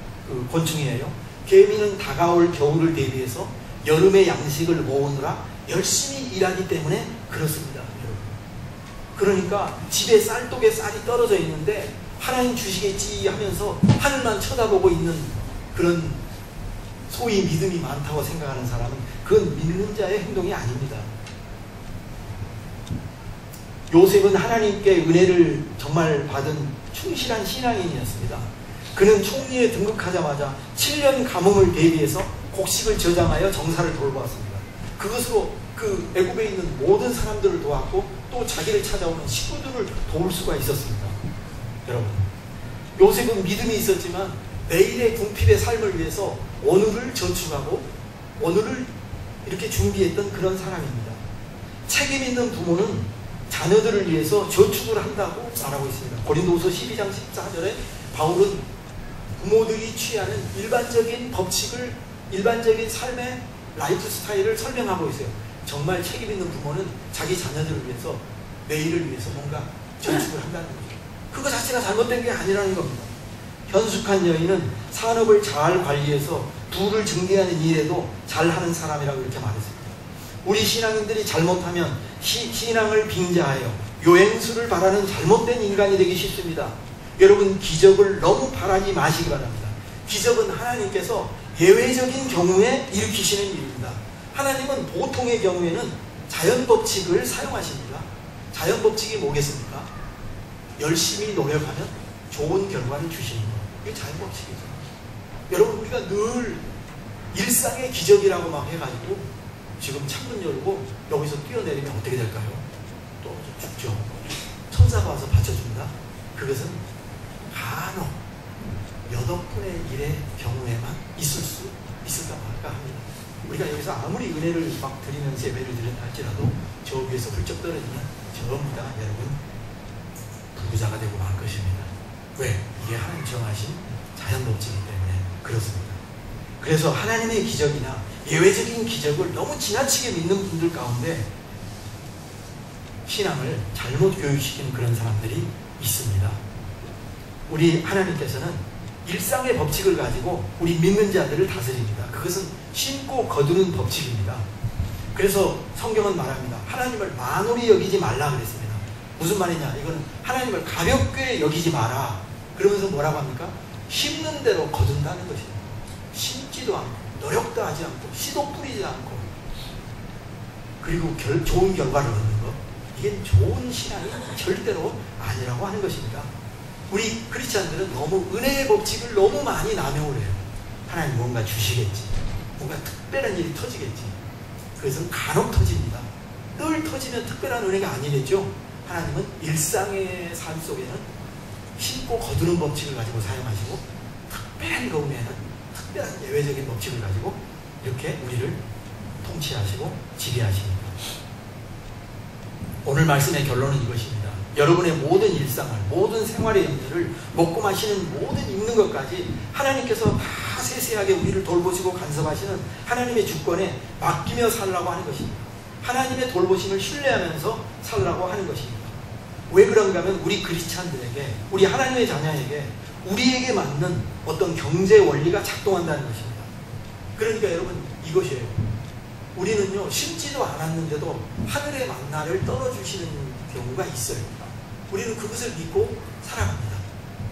곤충이에요? 개미는 다가올 겨울을 대비해서 여름의 양식을 모으느라 열심히 일하기 때문에 그렇습니다. 그러니까 집에 쌀독에 쌀이 떨어져 있는데 하나님 주시겠지 하면서 하늘만 쳐다보고 있는 그런 소위 믿음이 많다고 생각하는 사람은 그건 믿는 자의 행동이 아닙니다. 요셉은 하나님께 은혜를 정말 받은 충실한 신앙인이었습니다. 그는 총리에 등극하자마자 7년 가뭄을 대비해서 곡식을 저장하여 정사를 돌보았습니다. 그것으로 그 애굽에 있는 모든 사람들을 도왔고 또 자기를 찾아오는 식구들을 도울 수가 있었습니다. 여러분, 요셉은 믿음이 있었지만 내일의 궁핍의 삶을 위해서 오늘을 저축하고 오늘을 이렇게 준비했던 그런 사람입니다. 책임 있는 부모는 자녀들을 위해서 저축을 한다고 말하고 있습니다. 고린도후서 12장 14절에 바울은 부모들이 취하는 일반적인 법칙을, 일반적인 삶의 라이프 스타일을 설명하고 있어요. 정말 책임 있는 부모는 자기 자녀들을 위해서, 내일을 위해서 뭔가 저축을 한다는 거죠. 그거 자체가 잘못된 게 아니라는 겁니다. 현숙한 여인은 산업을 잘 관리해서 부를 증대하는 일에도 잘하는 사람이라고 이렇게 말했습니다. 우리 신앙인들이 잘못하면 신앙을 빙자하여 요행수를 바라는 잘못된 인간이 되기 쉽습니다. 여러분, 기적을 너무 바라지 마시기 바랍니다. 기적은 하나님께서 예외적인 경우에 일으키시는 일입니다. 하나님은 보통의 경우에는 자연법칙을 사용하십니다. 자연법칙이 뭐겠습니까? 열심히 노력하면 좋은 결과를 주시는 것. 이게 자연법칙이죠. 여러분, 우리가 늘 일상의 기적이라고 막 해가지고 지금 창문 열고 여기서 뛰어내리면 어떻게 될까요? 또 죽죠. 천사가 와서 받쳐줍니다. 그것은 간혹 몇 억분의 1의 경우에만 있을까 말까 합니다. 우리가 여기서 아무리 은혜를 막 드리면서 예배를 드린다 할지라도 저 위에서 훌쩍 떨어지면 전부 다 여러분 불구자가 되고 말 것입니다. 왜? 이게 하나님 정하신 자연법칙이기 때문에 그렇습니다. 그래서 하나님의 기적이나 예외적인 기적을 너무 지나치게 믿는 분들 가운데 신앙을 잘못 교육시키는 그런 사람들이 있습니다. 우리 하나님께서는 일상의 법칙을 가지고 우리 믿는 자들을 다스립니다. 그것은 심고 거두는 법칙입니다. 그래서 성경은 말합니다. 하나님을 만홀히 여기지 말라 그랬습니다. 무슨 말이냐? 이거는 하나님을 가볍게 여기지 마라. 그러면서 뭐라고 합니까? 심는 대로 거둔다는 것입니다. 심지도 않고 노력도 하지 않고 씨도 뿌리지 않고 그리고 좋은 결과를 얻는 것, 이게 이게 좋은 신앙이 절대로 아니라고 하는 것입니다. 우리 크리스찬들은 너무 은혜의 법칙을 너무 많이 남용을 해요. 하나님 뭔가 주시겠지, 뭔가 특별한 일이 터지겠지. 그것은 간혹 터집니다. 늘 터지면 특별한 은혜가 아니겠죠. 하나님은 일상의 삶 속에는 심고 거두는 법칙을 가지고 사용하시고, 특별한 경우에는 특별한 예외적인 법칙을 가지고 이렇게 우리를 통치하시고 지배하십니다. 오늘 말씀의 결론은 이것입니다. 여러분의 모든 일상을, 모든 생활의 문제를, 먹고 마시는 모든 입는 것까지 하나님께서 다 세세하게 우리를 돌보시고 간섭하시는 하나님의 주권에 맡기며 살라고 하는 것입니다. 하나님의 돌보심을 신뢰하면서 살라고 하는 것입니다. 왜 그런가 하면 우리 크리스찬들에게, 우리 하나님의 자녀에게 우리에게 맞는 어떤 경제 원리가 작동한다는 것입니다. 그러니까 여러분, 이것이에요. 우리는요, 심지도 않았는데도 하늘의 만나를 떨어주시는 경우가 있어요. 우리는 그것을 믿고 살아갑니다.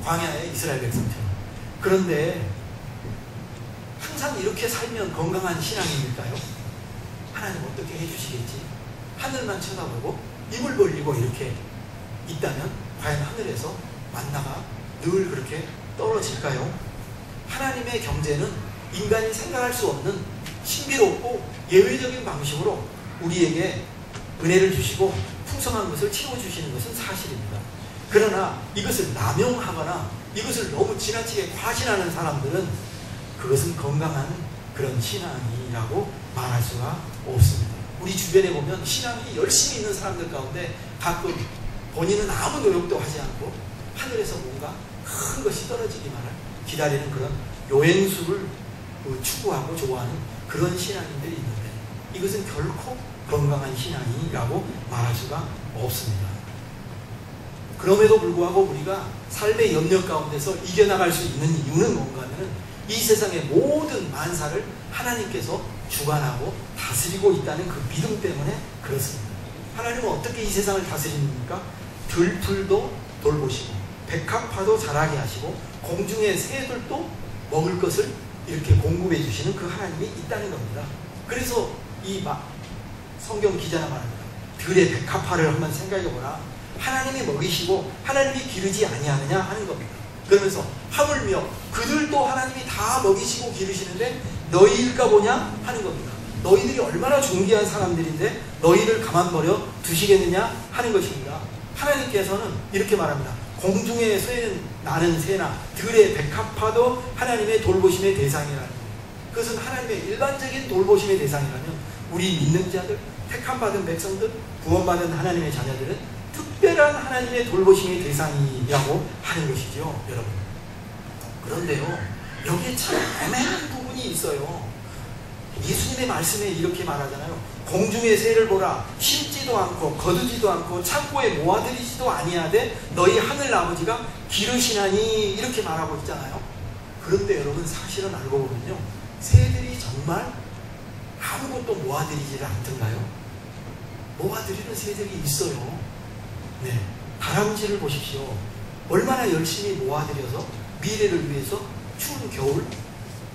광야의 이스라엘 백성처럼. 그런데 항상 이렇게 살면 건강한 신앙입니까요? 하나님 어떻게 해주시겠지? 하늘만 쳐다보고 입을 벌리고 이렇게 있다면 과연 하늘에서 만나가 늘 그렇게 떨어질까요? 하나님의 경제는 인간이 생각할 수 없는 신비롭고 예외적인 방식으로 우리에게 은혜를 주시고 풍성한 것을 채워주시는 것은 사실입니다. 그러나 이것을 남용하거나 이것을 너무 지나치게 과신하는 사람들은 그것은 건강한 그런 신앙이라고 말할 수가 없습니다. 우리 주변에 보면 신앙이 열심히 있는 사람들 가운데 가끔 본인은 아무 노력도 하지 않고 하늘에서 뭔가 큰 것이 떨어지기만을 기다리는 그런 요행수를 추구하고 좋아하는 그런 신앙인들이 있는데, 이것은 결코 건강한 신앙이라고 말할 수가 없습니다. 그럼에도 불구하고 우리가 삶의 염려 가운데서 이겨나갈 수 있는 이유는 뭔가 하면 이 세상의 모든 만사를 하나님께서 주관하고 다스리고 있다는 그 믿음 때문에 그렇습니다. 하나님은 어떻게 이 세상을 다스립니까? 들풀도 돌보시고 백합화도 자라게 하시고 공중의 새들도 먹을 것을 이렇게 공급해 주시는 그 하나님이 있다는 겁니다. 그래서 이 성경 기자가 말합니다. 들의 백합화를 한번 생각해 보라. 하나님이 먹이시고 하나님이 기르지 아니하느냐 하는 겁니다. 그러면서 하물며 그들도 하나님이 다 먹이시고 기르시는데 너희일까 보냐 하는 겁니다. 너희들이 얼마나 존귀한 사람들인데 너희를 가만버려 두시겠느냐 하는 것입니다. 하나님께서는 이렇게 말합니다. 공중에 나는 새나 들의 백합화도 하나님의 돌보심의 대상이라는 거예요. 그것은 하나님의 일반적인 돌보심의 대상이라면 우리 믿는 자들, 택함받은 백성들, 구원받은 하나님의 자녀들은 특별한 하나님의 돌보심의 대상이라고 하는 것이죠, 여러분. 그런데요, 여기에 참 애매한 부분이 있어요. 예수님의 말씀에 이렇게 말하잖아요. 공중의 새를 보라. 심지도 않고 거두지도 않고 창고에 모아들이지도 아니하되 너희 하늘 아버지가 기르시나니 이렇게 말하고 있잖아요. 그런데 여러분, 사실은 알고 보면요, 새들이 정말 아무것도 모아들이지를 않던가요? 모아들이는 새들이 있어요. 네, 다람쥐를 보십시오. 얼마나 열심히 모아들여서 미래를 위해서 추운 겨울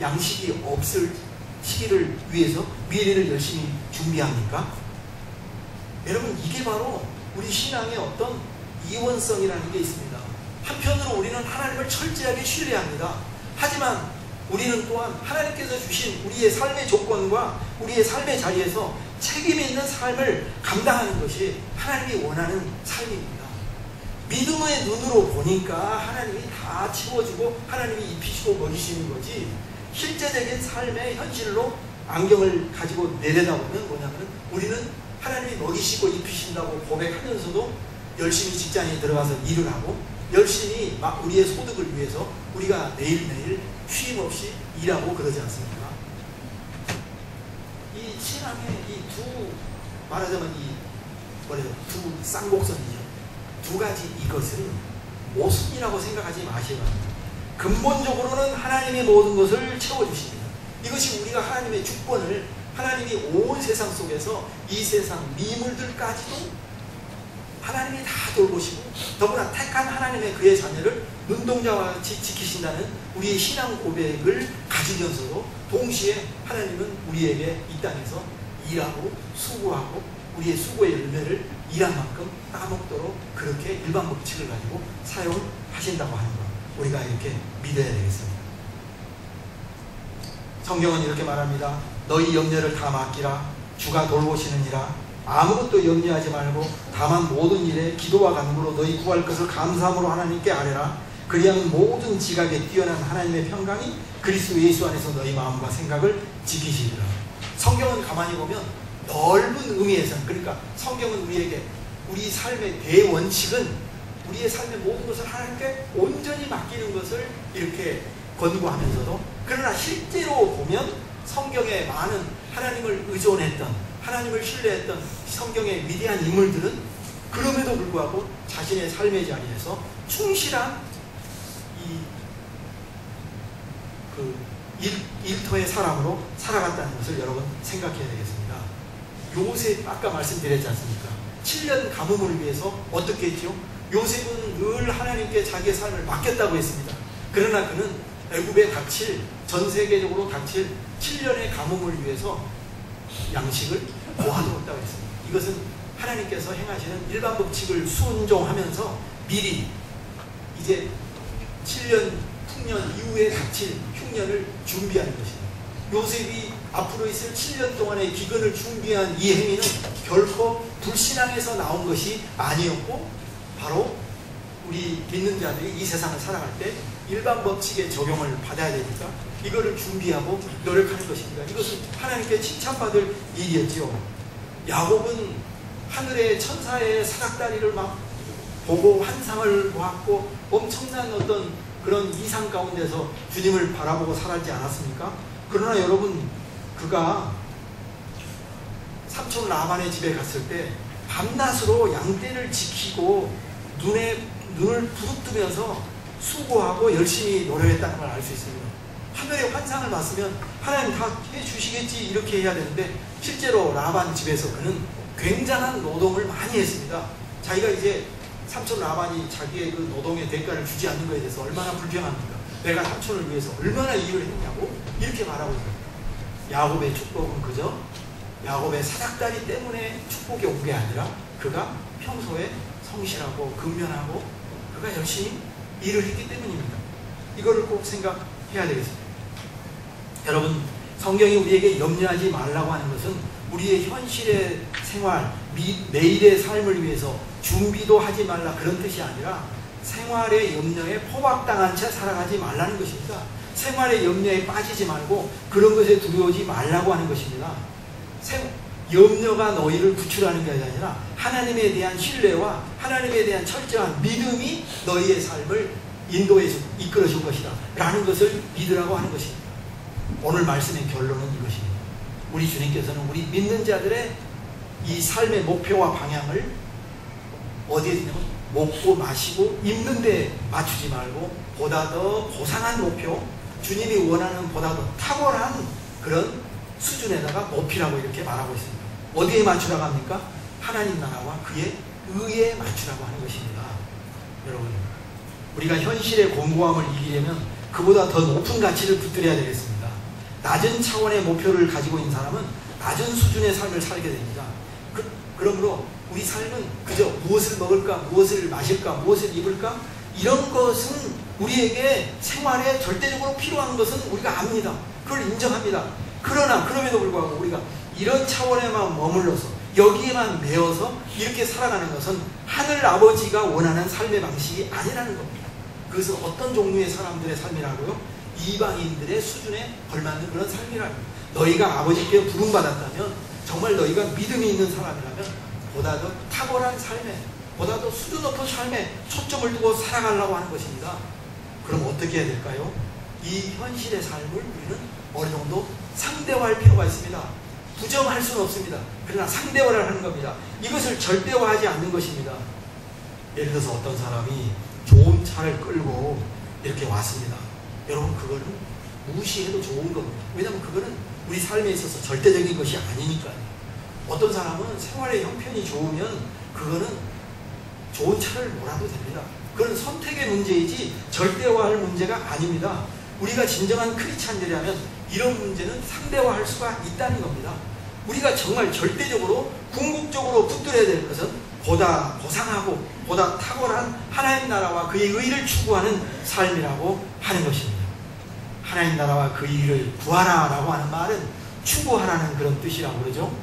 양식이 없을 시기를 위해서 미래를 열심히 준비합니까? 여러분, 이게 바로 우리 신앙의 어떤 이원성이라는 게 있습니다. 한편으로 우리는 하나님을 철저하게 신뢰합니다. 하지만 우리는 또한 하나님께서 주신 우리의 삶의 조건과 우리의 삶의 자리에서 책임 있는 삶을 감당하는 것이 하나님이 원하는 삶입니다. 믿음의 눈으로 보니까 하나님이 다 채워주고 하나님이 입히시고 먹이시는 거지, 실제적인 삶의 현실로 안경을 가지고 내려다보면 뭐냐면 우리는 하나님이 먹이시고 입히신다고 고백하면서도 열심히 직장에 들어가서 일을 하고 열심히 막 우리의 소득을 위해서 우리가 매일매일 쉼 없이 일하고 그러지 않습니까? 이 신앙의 이 말하자면 두 쌍곡선이죠. 두 가지 이것을 모순이라고 생각하지 마시기 바랍니다. 근본적으로는 하나님의 모든 것을 채워주십니다. 이것이 우리가 하나님의 주권을, 하나님이 온 세상 속에서 이 세상 미물들까지도 하나님이 다 돌보시고 더구나 택한 하나님의 그의 자녀를 눈동자와 같이 지키신다는 우리의 신앙 고백을 가지면서도 동시에 하나님은 우리에게 이 땅에서 일하고 수고하고 우리의 수고의 열매를 일한 만큼 따먹도록 그렇게 일반 법칙을 가지고 사용하신다고 하는 것, 우리가 이렇게 믿어야 되겠습니다. 성경은 이렇게 말합니다. 너희 염려를 다 맡기라. 주가 돌보시느니라. 아무것도 염려하지 말고 다만 모든 일에 기도와 간구로 너희 구할 것을 감사함으로 하나님께 아뢰라. 그리하면 모든 지각에 뛰어난 하나님의 평강이 그리스도 예수 안에서 너희 마음과 생각을 지키시리라. 성경은 가만히 보면 넓은 의미에서, 그러니까 성경은 우리에게 우리 삶의 대원칙은 우리의 삶의 모든 것을 하나님께 온전히 맡기는 것을 이렇게 권고하면서도, 그러나 실제로 보면 성경에 많은 하나님을 의존했던, 하나님을 신뢰했던 성경의 위대한 인물들은 그럼에도 불구하고 자신의 삶의 자리에서 충실한 일터의 사람으로 살아갔다는 것을 여러분 생각해야 되겠습니다. 요셉, 아까 말씀드렸지 않습니까? 7년 가뭄을 위해서 어떻게 했죠? 요셉은 늘 하나님께 자기의 삶을 맡겼다고 했습니다. 그러나 그는 애굽에 닥칠, 전 세계적으로 닥칠 7년의 가뭄을 위해서 양식을 모아두었다고 했습니다. 이것은 하나님께서 행하시는 일반 법칙을 순종하면서 미리 이제 7년 풍년 이후에 닥칠 흉년을 준비하는 것입니다. 요셉이 앞으로 있을 7년 동안의 기근을 준비한 이 행위는 결코 불신앙에서 나온 것이 아니었고, 바로 우리 믿는 자들이 이 세상을 살아갈 때 일반 법칙의 적용을 받아야 되니까 이거를 준비하고 노력하는 것입니다. 이것은 하나님께 칭찬받을 일이었죠. 야곱은 하늘의 천사의 사닥다리를 막 보고 환상을 보았고 엄청난 어떤 그런 이상 가운데서 주님을 바라보고 살았지 않았습니까? 그러나 여러분, 그가 삼촌 라반의 집에 갔을 때 밤낮으로 양떼를 지키고 눈을 부릅뜨면서 수고하고 열심히 노력했다는 걸 알 수 있습니다. 하늘의 환상을 봤으면 하나님 다 해주시겠지 이렇게 해야 되는데, 실제로 라반 집에서 그는 굉장한 노동을 많이 했습니다. 자기가 이제 삼촌 라반이 자기의 그 노동의 대가를 주지 않는 것에 대해서 얼마나 불평합니까? 내가 삼촌을 위해서 얼마나 일을 했냐고 이렇게 말하고 있어요. 야곱의 축복은 그저 야곱의 사닥다리 때문에 축복이 온 게 아니라 그가 평소에 성실하고 근면하고 그가 열심히 일을 했기 때문입니다. 이거를 꼭 생각해야 되겠습니다. 여러분, 성경이 우리에게 염려하지 말라고 하는 것은 우리의 현실의 생활, 매일의 삶을 위해서 준비도 하지 말라 그런 뜻이 아니라 생활의 염려에 포박당한 채 살아가지 말라는 것입니다. 생활의 염려에 빠지지 말고 그런 것에 두려워하지 말라고 하는 것입니다. 염려가 너희를 구출하는 게 아니라 하나님에 대한 신뢰와 하나님에 대한 철저한 믿음이 너희의 삶을 인도해서 이끌어 줄 것이다 라는 것을 믿으라고 하는 것입니다. 오늘 말씀의 결론은 이것입니다. 우리 주님께서는 우리 믿는 자들의 이 삶의 목표와 방향을 어디에 있냐면 먹고 마시고 입는 데 맞추지 말고 보다 더 고상한 목표, 주님이 원하는 보다 더 탁월한 그런 수준에다가 높이라고 이렇게 말하고 있습니다. 어디에 맞추라고 합니까? 하나님 나라와 그의 의에 맞추라고 하는 것입니다. 여러분, 우리가 현실의 공고함을 이기려면 그보다 더 높은 가치를 붙들어야 되겠습니다. 낮은 차원의 목표를 가지고 있는 사람은 낮은 수준의 삶을 살게 됩니다. 그러므로 우리 삶은 그저 무엇을 먹을까, 무엇을 마실까, 무엇을 입을까, 이런 것은 우리에게 생활에 절대적으로 필요한 것은 우리가 압니다. 그걸 인정합니다. 그러나 그럼에도 불구하고 우리가 이런 차원에만 머물러서 여기에만 매어서 이렇게 살아가는 것은 하늘 아버지가 원하는 삶의 방식이 아니라는 겁니다. 그것은 어떤 종류의 사람들의 삶이라고요? 이방인들의 수준에 걸맞는 그런 삶이라는 겁니다. 너희가 아버지께 부름받았다면, 정말 너희가 믿음이 있는 사람이라면 보다 더 탁월한 삶에, 보다 더 수준 높은 삶에 초점을 두고 살아가려고 하는 것입니다. 그럼 어떻게 해야 될까요? 이 현실의 삶을 우리는 어느 정도 상대화할 필요가 있습니다. 부정할 수는 없습니다. 그러나 상대화를 하는 겁니다. 이것을 절대화하지 않는 것입니다. 예를 들어서 어떤 사람이 좋은 차를 끌고 이렇게 왔습니다. 여러분, 그거는 무시해도 좋은 겁니다. 왜냐하면 그거는 우리 삶에 있어서 절대적인 것이 아니니까요. 어떤 사람은 생활의 형편이 좋으면 그거는 좋은 차를 몰아도 됩니다. 그건 선택의 문제이지 절대화할 문제가 아닙니다. 우리가 진정한 크리스찬들이라면 이런 문제는 상대화할 수가 있다는 겁니다. 우리가 정말 절대적으로 궁극적으로 붙들어야 될 것은 보다 고상하고 보다 탁월한 하나님 나라와 그의 의를 추구하는 삶이라고 하는 것입니다. 하나님 나라와 그의 의를 구하라라고 하는 말은 추구하라는 그런 뜻이라고 그러죠.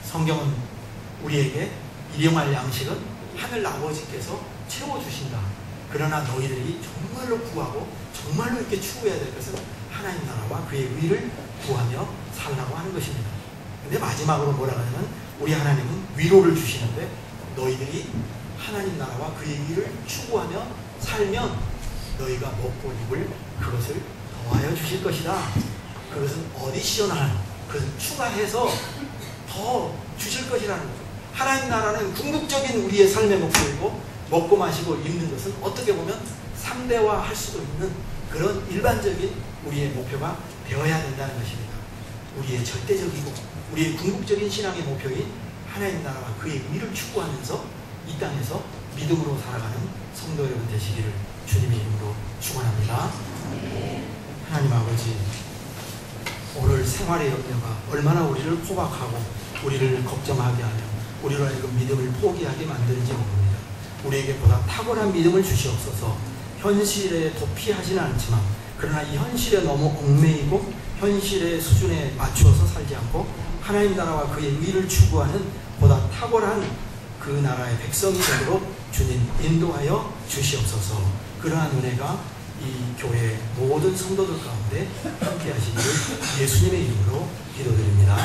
성경은 우리에게 일용할 양식은 하늘 아버지께서 채워주신다. 그러나 너희들이 정말로 구하고 정말로 이렇게 추구해야 될 것은 하나님 나라와 그의 의를 구하며 살라고 하는 것입니다. 근데 마지막으로 뭐라고 하냐면 우리 하나님은 위로를 주시는데 너희들이 하나님 나라와 그의 의를 추구하며 살면 너희가 먹고 입을 그것을 더하여 주실 것이다. 그것은 어디셔널, 그것은 추가해서 더 주실 것이라는 거죠. 하나님 나라는 궁극적인 우리의 삶의 목표이고 먹고 마시고 입는 것은 어떻게 보면 상대화할 수도 있는 그런 일반적인 우리의 목표가 되어야 된다는 것입니다. 우리의 절대적이고 우리의 궁극적인 신앙의 목표인 하나님 나라와 그의 의를 추구하면서 이 땅에서 믿음으로 살아가는 성도 여러분 되시기를 주님의 이름으로 축원합니다. 하나님 아버지, 오늘 생활의 염려가 얼마나 우리를 포박하고 우리를 걱정하게 하며 우리로 하여금 믿음을 포기하게 만드는지 모릅니다. 우리에게 보다 탁월한 믿음을 주시옵소서. 현실에 도피하지는 않지만 그러나 이 현실에 너무 얽매이고 현실의 수준에 맞추어서 살지 않고 하나님 나라와 그의 의를 추구하는 보다 탁월한 그 나라의 백성이 되도록 주님 인도하여 주시옵소서. 그러한 은혜가 이 교회 모든 성도들 가운데 함께 하시기를 예수님의 이름으로 기도드립니다.